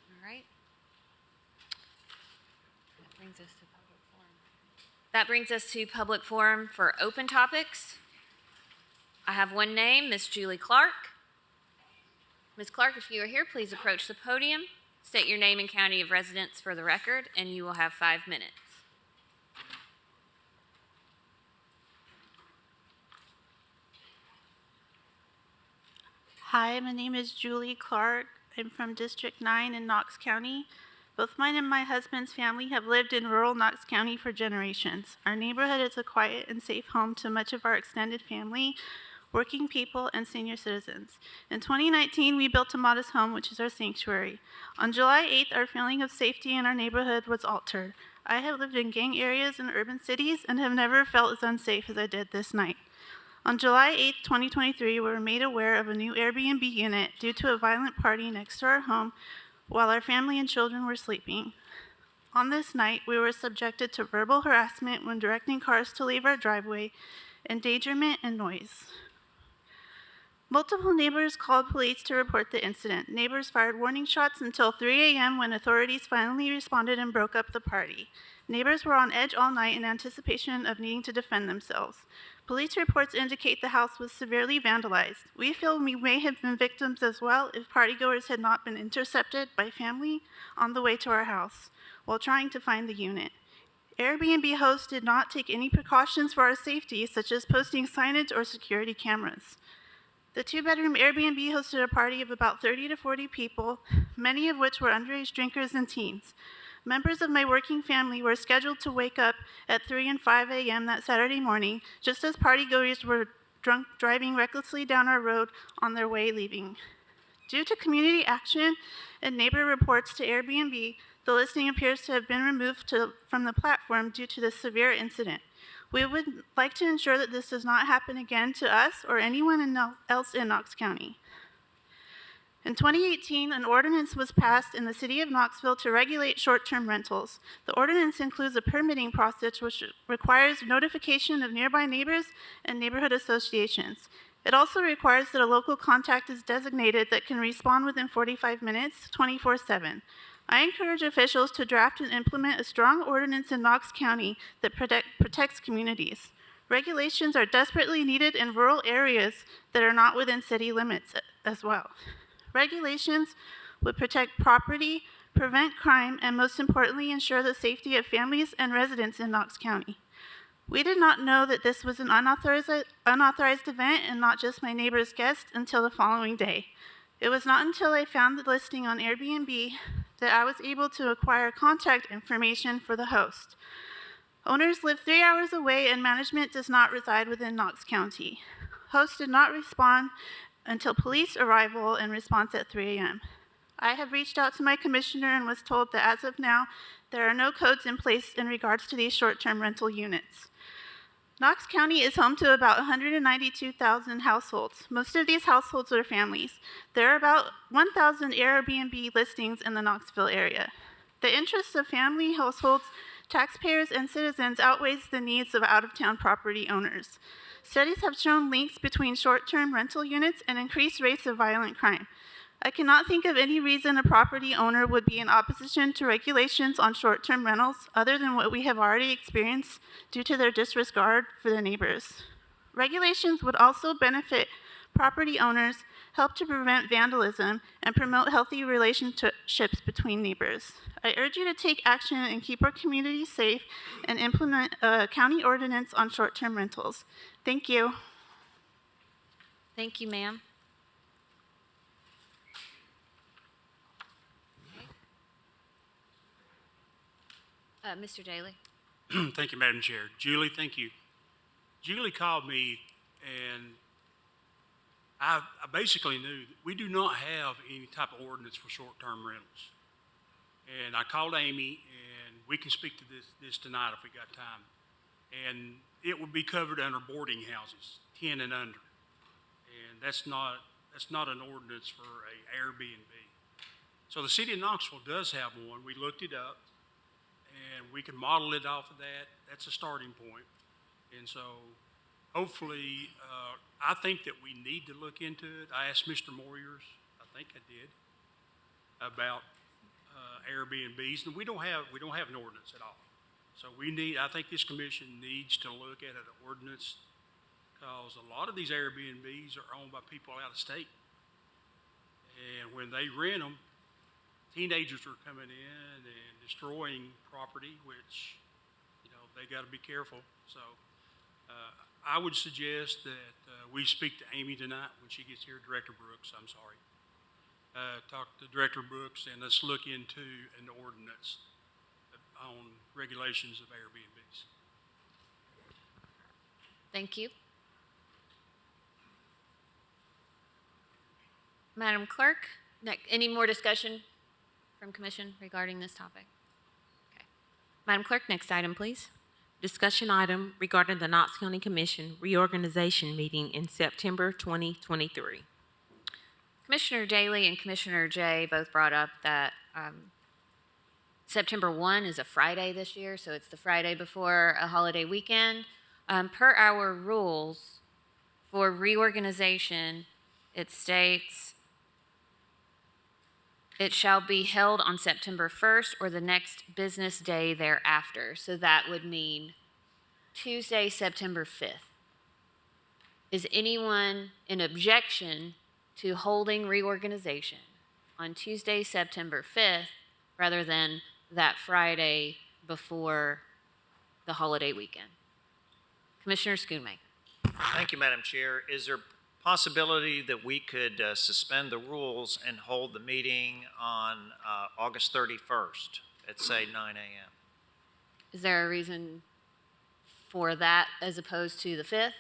All right. That brings us to public forum for open topics. I have one name, Miss Julie Clark. Ms. Clark, if you are here, please approach the podium. State your name and county of residence for the record, and you will have 5 minutes. Hi, my name is Julie Clark. I'm from District 9 in Knox County. Both mine and my husband's family have lived in rural Knox County for generations. Our neighborhood is a quiet and safe home to much of our extended family, working people, and senior citizens. In 2019, we built a modest home, which is our sanctuary. On July 8th, our feeling of safety in our neighborhood was altered. I have lived in gang areas in urban cities and have never felt as unsafe as I did this night. On July 8th, 2023, we were made aware of a new Airbnb unit due to a violent party next to our home while our family and children were sleeping. On this night, we were subjected to verbal harassment when directing cars to leave our driveway, endangerment, and noise. Multiple neighbors called police to report the incident. Neighbors fired warning shots until 3 a.m. when authorities finally responded and broke up the party. Neighbors were on edge all night in anticipation of needing to defend themselves. Police reports indicate the house was severely vandalized. We feel we may have been victims as well if partygoers had not been intercepted by family on the way to our house while trying to find the unit. Airbnb hosts did not take any precautions for our safety, such as posting signage or security cameras. The 2-bedroom Airbnb hosted a party of about 30 to 40 people, many of which were underage drinkers and teens. Members of my working family were scheduled to wake up at 3 and 5 a.m. that Saturday morning, just as partygoers were drunk driving recklessly down our road on their way leaving. Due to community action and neighbor reports to Airbnb, the listing appears to have been removed from the platform due to this severe incident. We would like to ensure that this does not happen again to us or anyone else in Knox County. In 2018, an ordinance was passed in the city of Knoxville to regulate short-term rentals. The ordinance includes a permitting process which requires notification of nearby neighbors and neighborhood associations. It also requires that a local contact is designated that can respond within 45 minutes, 24/7. I encourage officials to draft and implement a strong ordinance in Knox County that protects communities. Regulations are desperately needed in rural areas that are not within city limits. as well. Regulations would protect property, prevent crime, and most importantly, ensure the safety of families and residents in Knox County. We did not know that this was an unauthorized event and not just my neighbor's guest until the following day. It was not until I found the listing on Airbnb that I was able to acquire contact information for the host. Owners live 3 hours away and management does not reside within Knox County. Host did not respond until police arrival and response at 3 a.m. I have reached out to my commissioner and was told that as of now, there are no codes in place in regards to these short-term rental units. Knox County is home to about 192,000 households. Most of these households are families. There are about 1,000 Airbnb listings in the Knoxville area. The interests of family households, taxpayers, and citizens outweighs the needs of out-of-town property owners. Studies have shown links between short-term rental units and increased rates of violent crime. I cannot think of any reason a property owner would be in opposition to regulations on short-term rentals other than what we have already experienced due to their disregard for their neighbors. Regulations would also benefit property owners, help to prevent vandalism, and promote healthy relationships between neighbors. I urge you to take action and keep our community safe and implement a county ordinance on short-term rentals. Thank you. Thank you, ma'am. Mr. Daly. Thank you, Madam Chair. Julie, thank you. Julie called me, and I basically knew that we do not have any type of ordinance for short-term rentals. And I called Amy, and we can speak to this tonight if we got time. And it would be covered under boarding houses, 10 and under. And that's not an ordinance for a Airbnb. So the city of Knoxville does have one. We looked it up, and we can model it off of that. That's a starting point. And so hopefully, I think that we need to look into it. I asked Mr. Moyers, I think I did, about Airbnbs, and we don't have an ordinance at all. So I think this commission needs to look at an ordinance, because a lot of these Airbnbs are owned by people out of state. And when they rent them, teenagers are coming in and destroying property, which, they got to be careful. So I would suggest that we speak to Amy tonight when she gets here, Director Brooks, I'm sorry. Talk to Director Brooks, and let's look into an ordinance on regulations of Airbnbs. Thank you. Madam Clerk, any more discussion from Commission regarding this topic? Okay. Madam Clerk, next item, please. Discussion item regarding the Knox County Commission reorganization meeting in September 2023. Commissioner Daly and Commissioner Jay both brought up that September 1 is a Friday this year, so it's the Friday before a holiday weekend. Per our rules for reorganization, it states it shall be held on September 1st or the next business day thereafter. So that would mean Tuesday, September 5th. Is anyone in objection to holding reorganization on Tuesday, September 5th, rather than that Friday before the holiday weekend? Commissioner Schoonmaker. Thank you, Madam Chair. Is there possibility that we could suspend the rules and hold the meeting on August 31st at, say, 9 a.m.? Is there a reason for that as opposed to the 5th?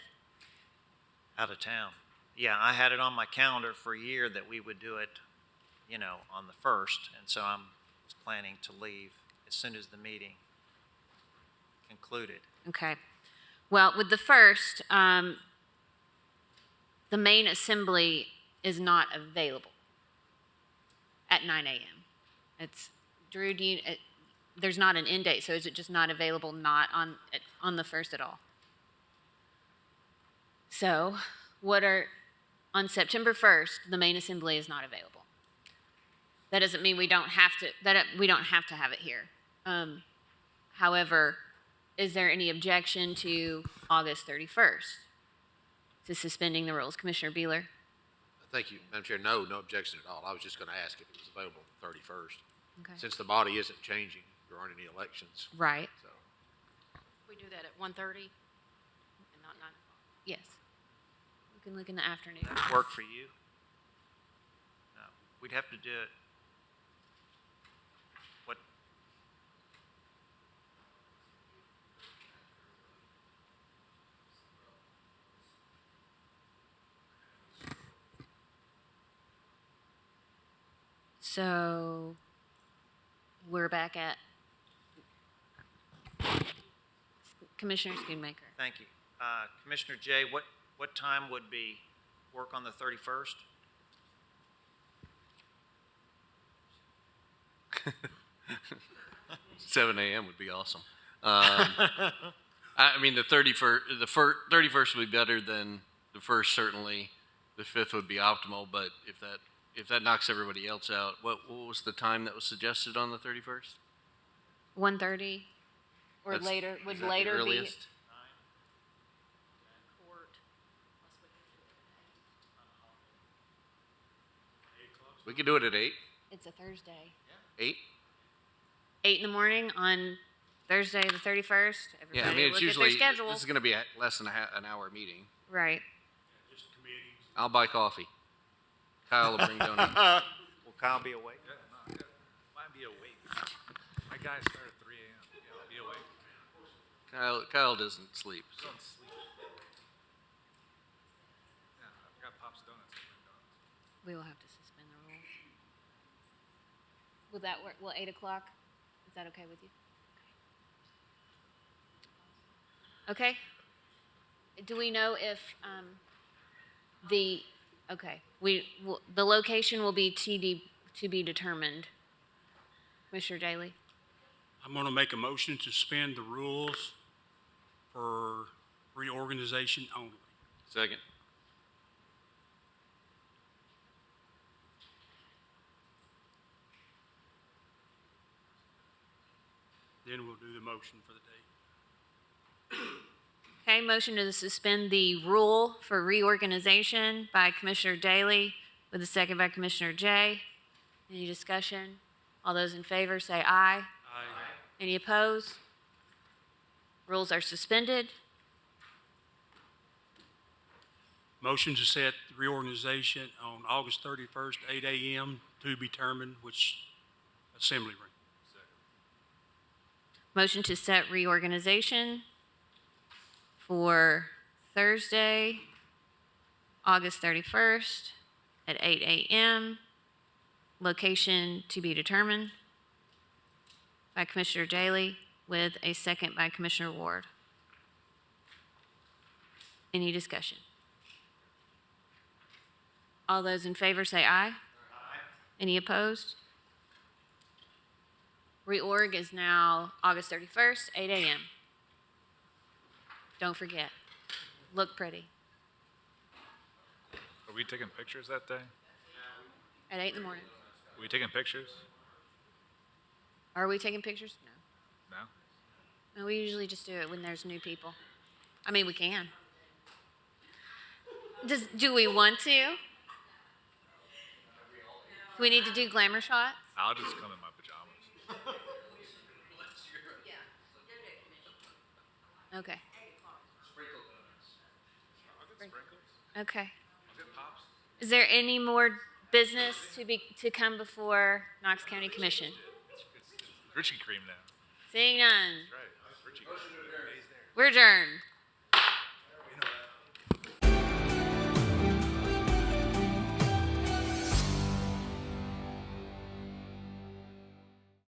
Out of town. Yeah, I had it on my calendar for a year that we would do it, on the 1st, and so I'm planning to leave as soon as the meeting concluded. Okay. Well, with the 1st, the main assembly is not available at 9 a.m. It's, Drew, there's not an end date, so is it just not available not on the 1st at all? So, on September 1st, the main assembly is not available. That doesn't mean we don't have to have it here. However, is there any objection to August 31st? To suspending the rules? Commissioner Beeler? I Thank you, Madam Chair. No objection at all. I was just going to ask if it was available the 31st. Okay. Since the body isn't changing, there aren't any elections. Right. So, We do that at 1:30 and not 9 o'clock. Yes. We can look in the afternoon. Work for you? No, we'd have to do it. What? So we're back at Commissioner Schoonmaker. Thank you. Commissioner Jay, what time would be work on the 31st? Seven a.m. would be awesome. I mean, the 31st would be better than the first, certainly. The 5th would be optimal, but if that knocks everybody else out, what was the time that was suggested on the 31st? 1:30 or That's- later, is would that the later be? earliest? We could do it at 8. It's a Thursday. 8? 8 in the morning on Thursday the 31st. Everybody Yeah, I mean, it's look usually, at their schedule. this is going to be less than an hour meeting. Right. I'll buy coffee. Kyle will bring donuts. Will Kyle be awake? Might be awake. My guys start at 3 a.m. Yeah, I'll be awake. Kyle doesn't sleep. I don't sleep. Yeah, I've got Pop's Donuts. We will have to suspend the rules. Will that work? Will 8 o'clock? Is that okay with you? Okay. Do we know if the location will be to be determined? Commissioner Daly? I'm going to make a motion to suspend the rules for reorganization only. Second. Then we'll do the motion for the date. Okay, motion to suspend the rule for reorganization by Commissioner Daly with a second by Commissioner Jay. Any discussion? All those in favor say aye. Aye. Any opposed? Rules are suspended. Motion to set the reorganization on August 31st, 8 a.m. to be determined, which assembly room. Motion to set reorganization for Thursday, August 31st at 8 a.m. Location to be determined by Commissioner Daly with a second by Commissioner Ward. Any discussion? All those in favor say aye. Aye. Any opposed? Reorg is now August 31st, 8 a.m. Don't forget. Look pretty. Are we taking pictures that day? At 8 in the morning. Are we taking pictures? Are we taking pictures? No. No? No, we usually just do it when there's new people. I mean, we can. Do we want to? Do we need to do glamour shots? I'll just come in my pajamas. Okay. Okay. Is there any more business to come before Knox County Commission? Richie cream now. Seeing none. Right. Richie cream. We're adjourned.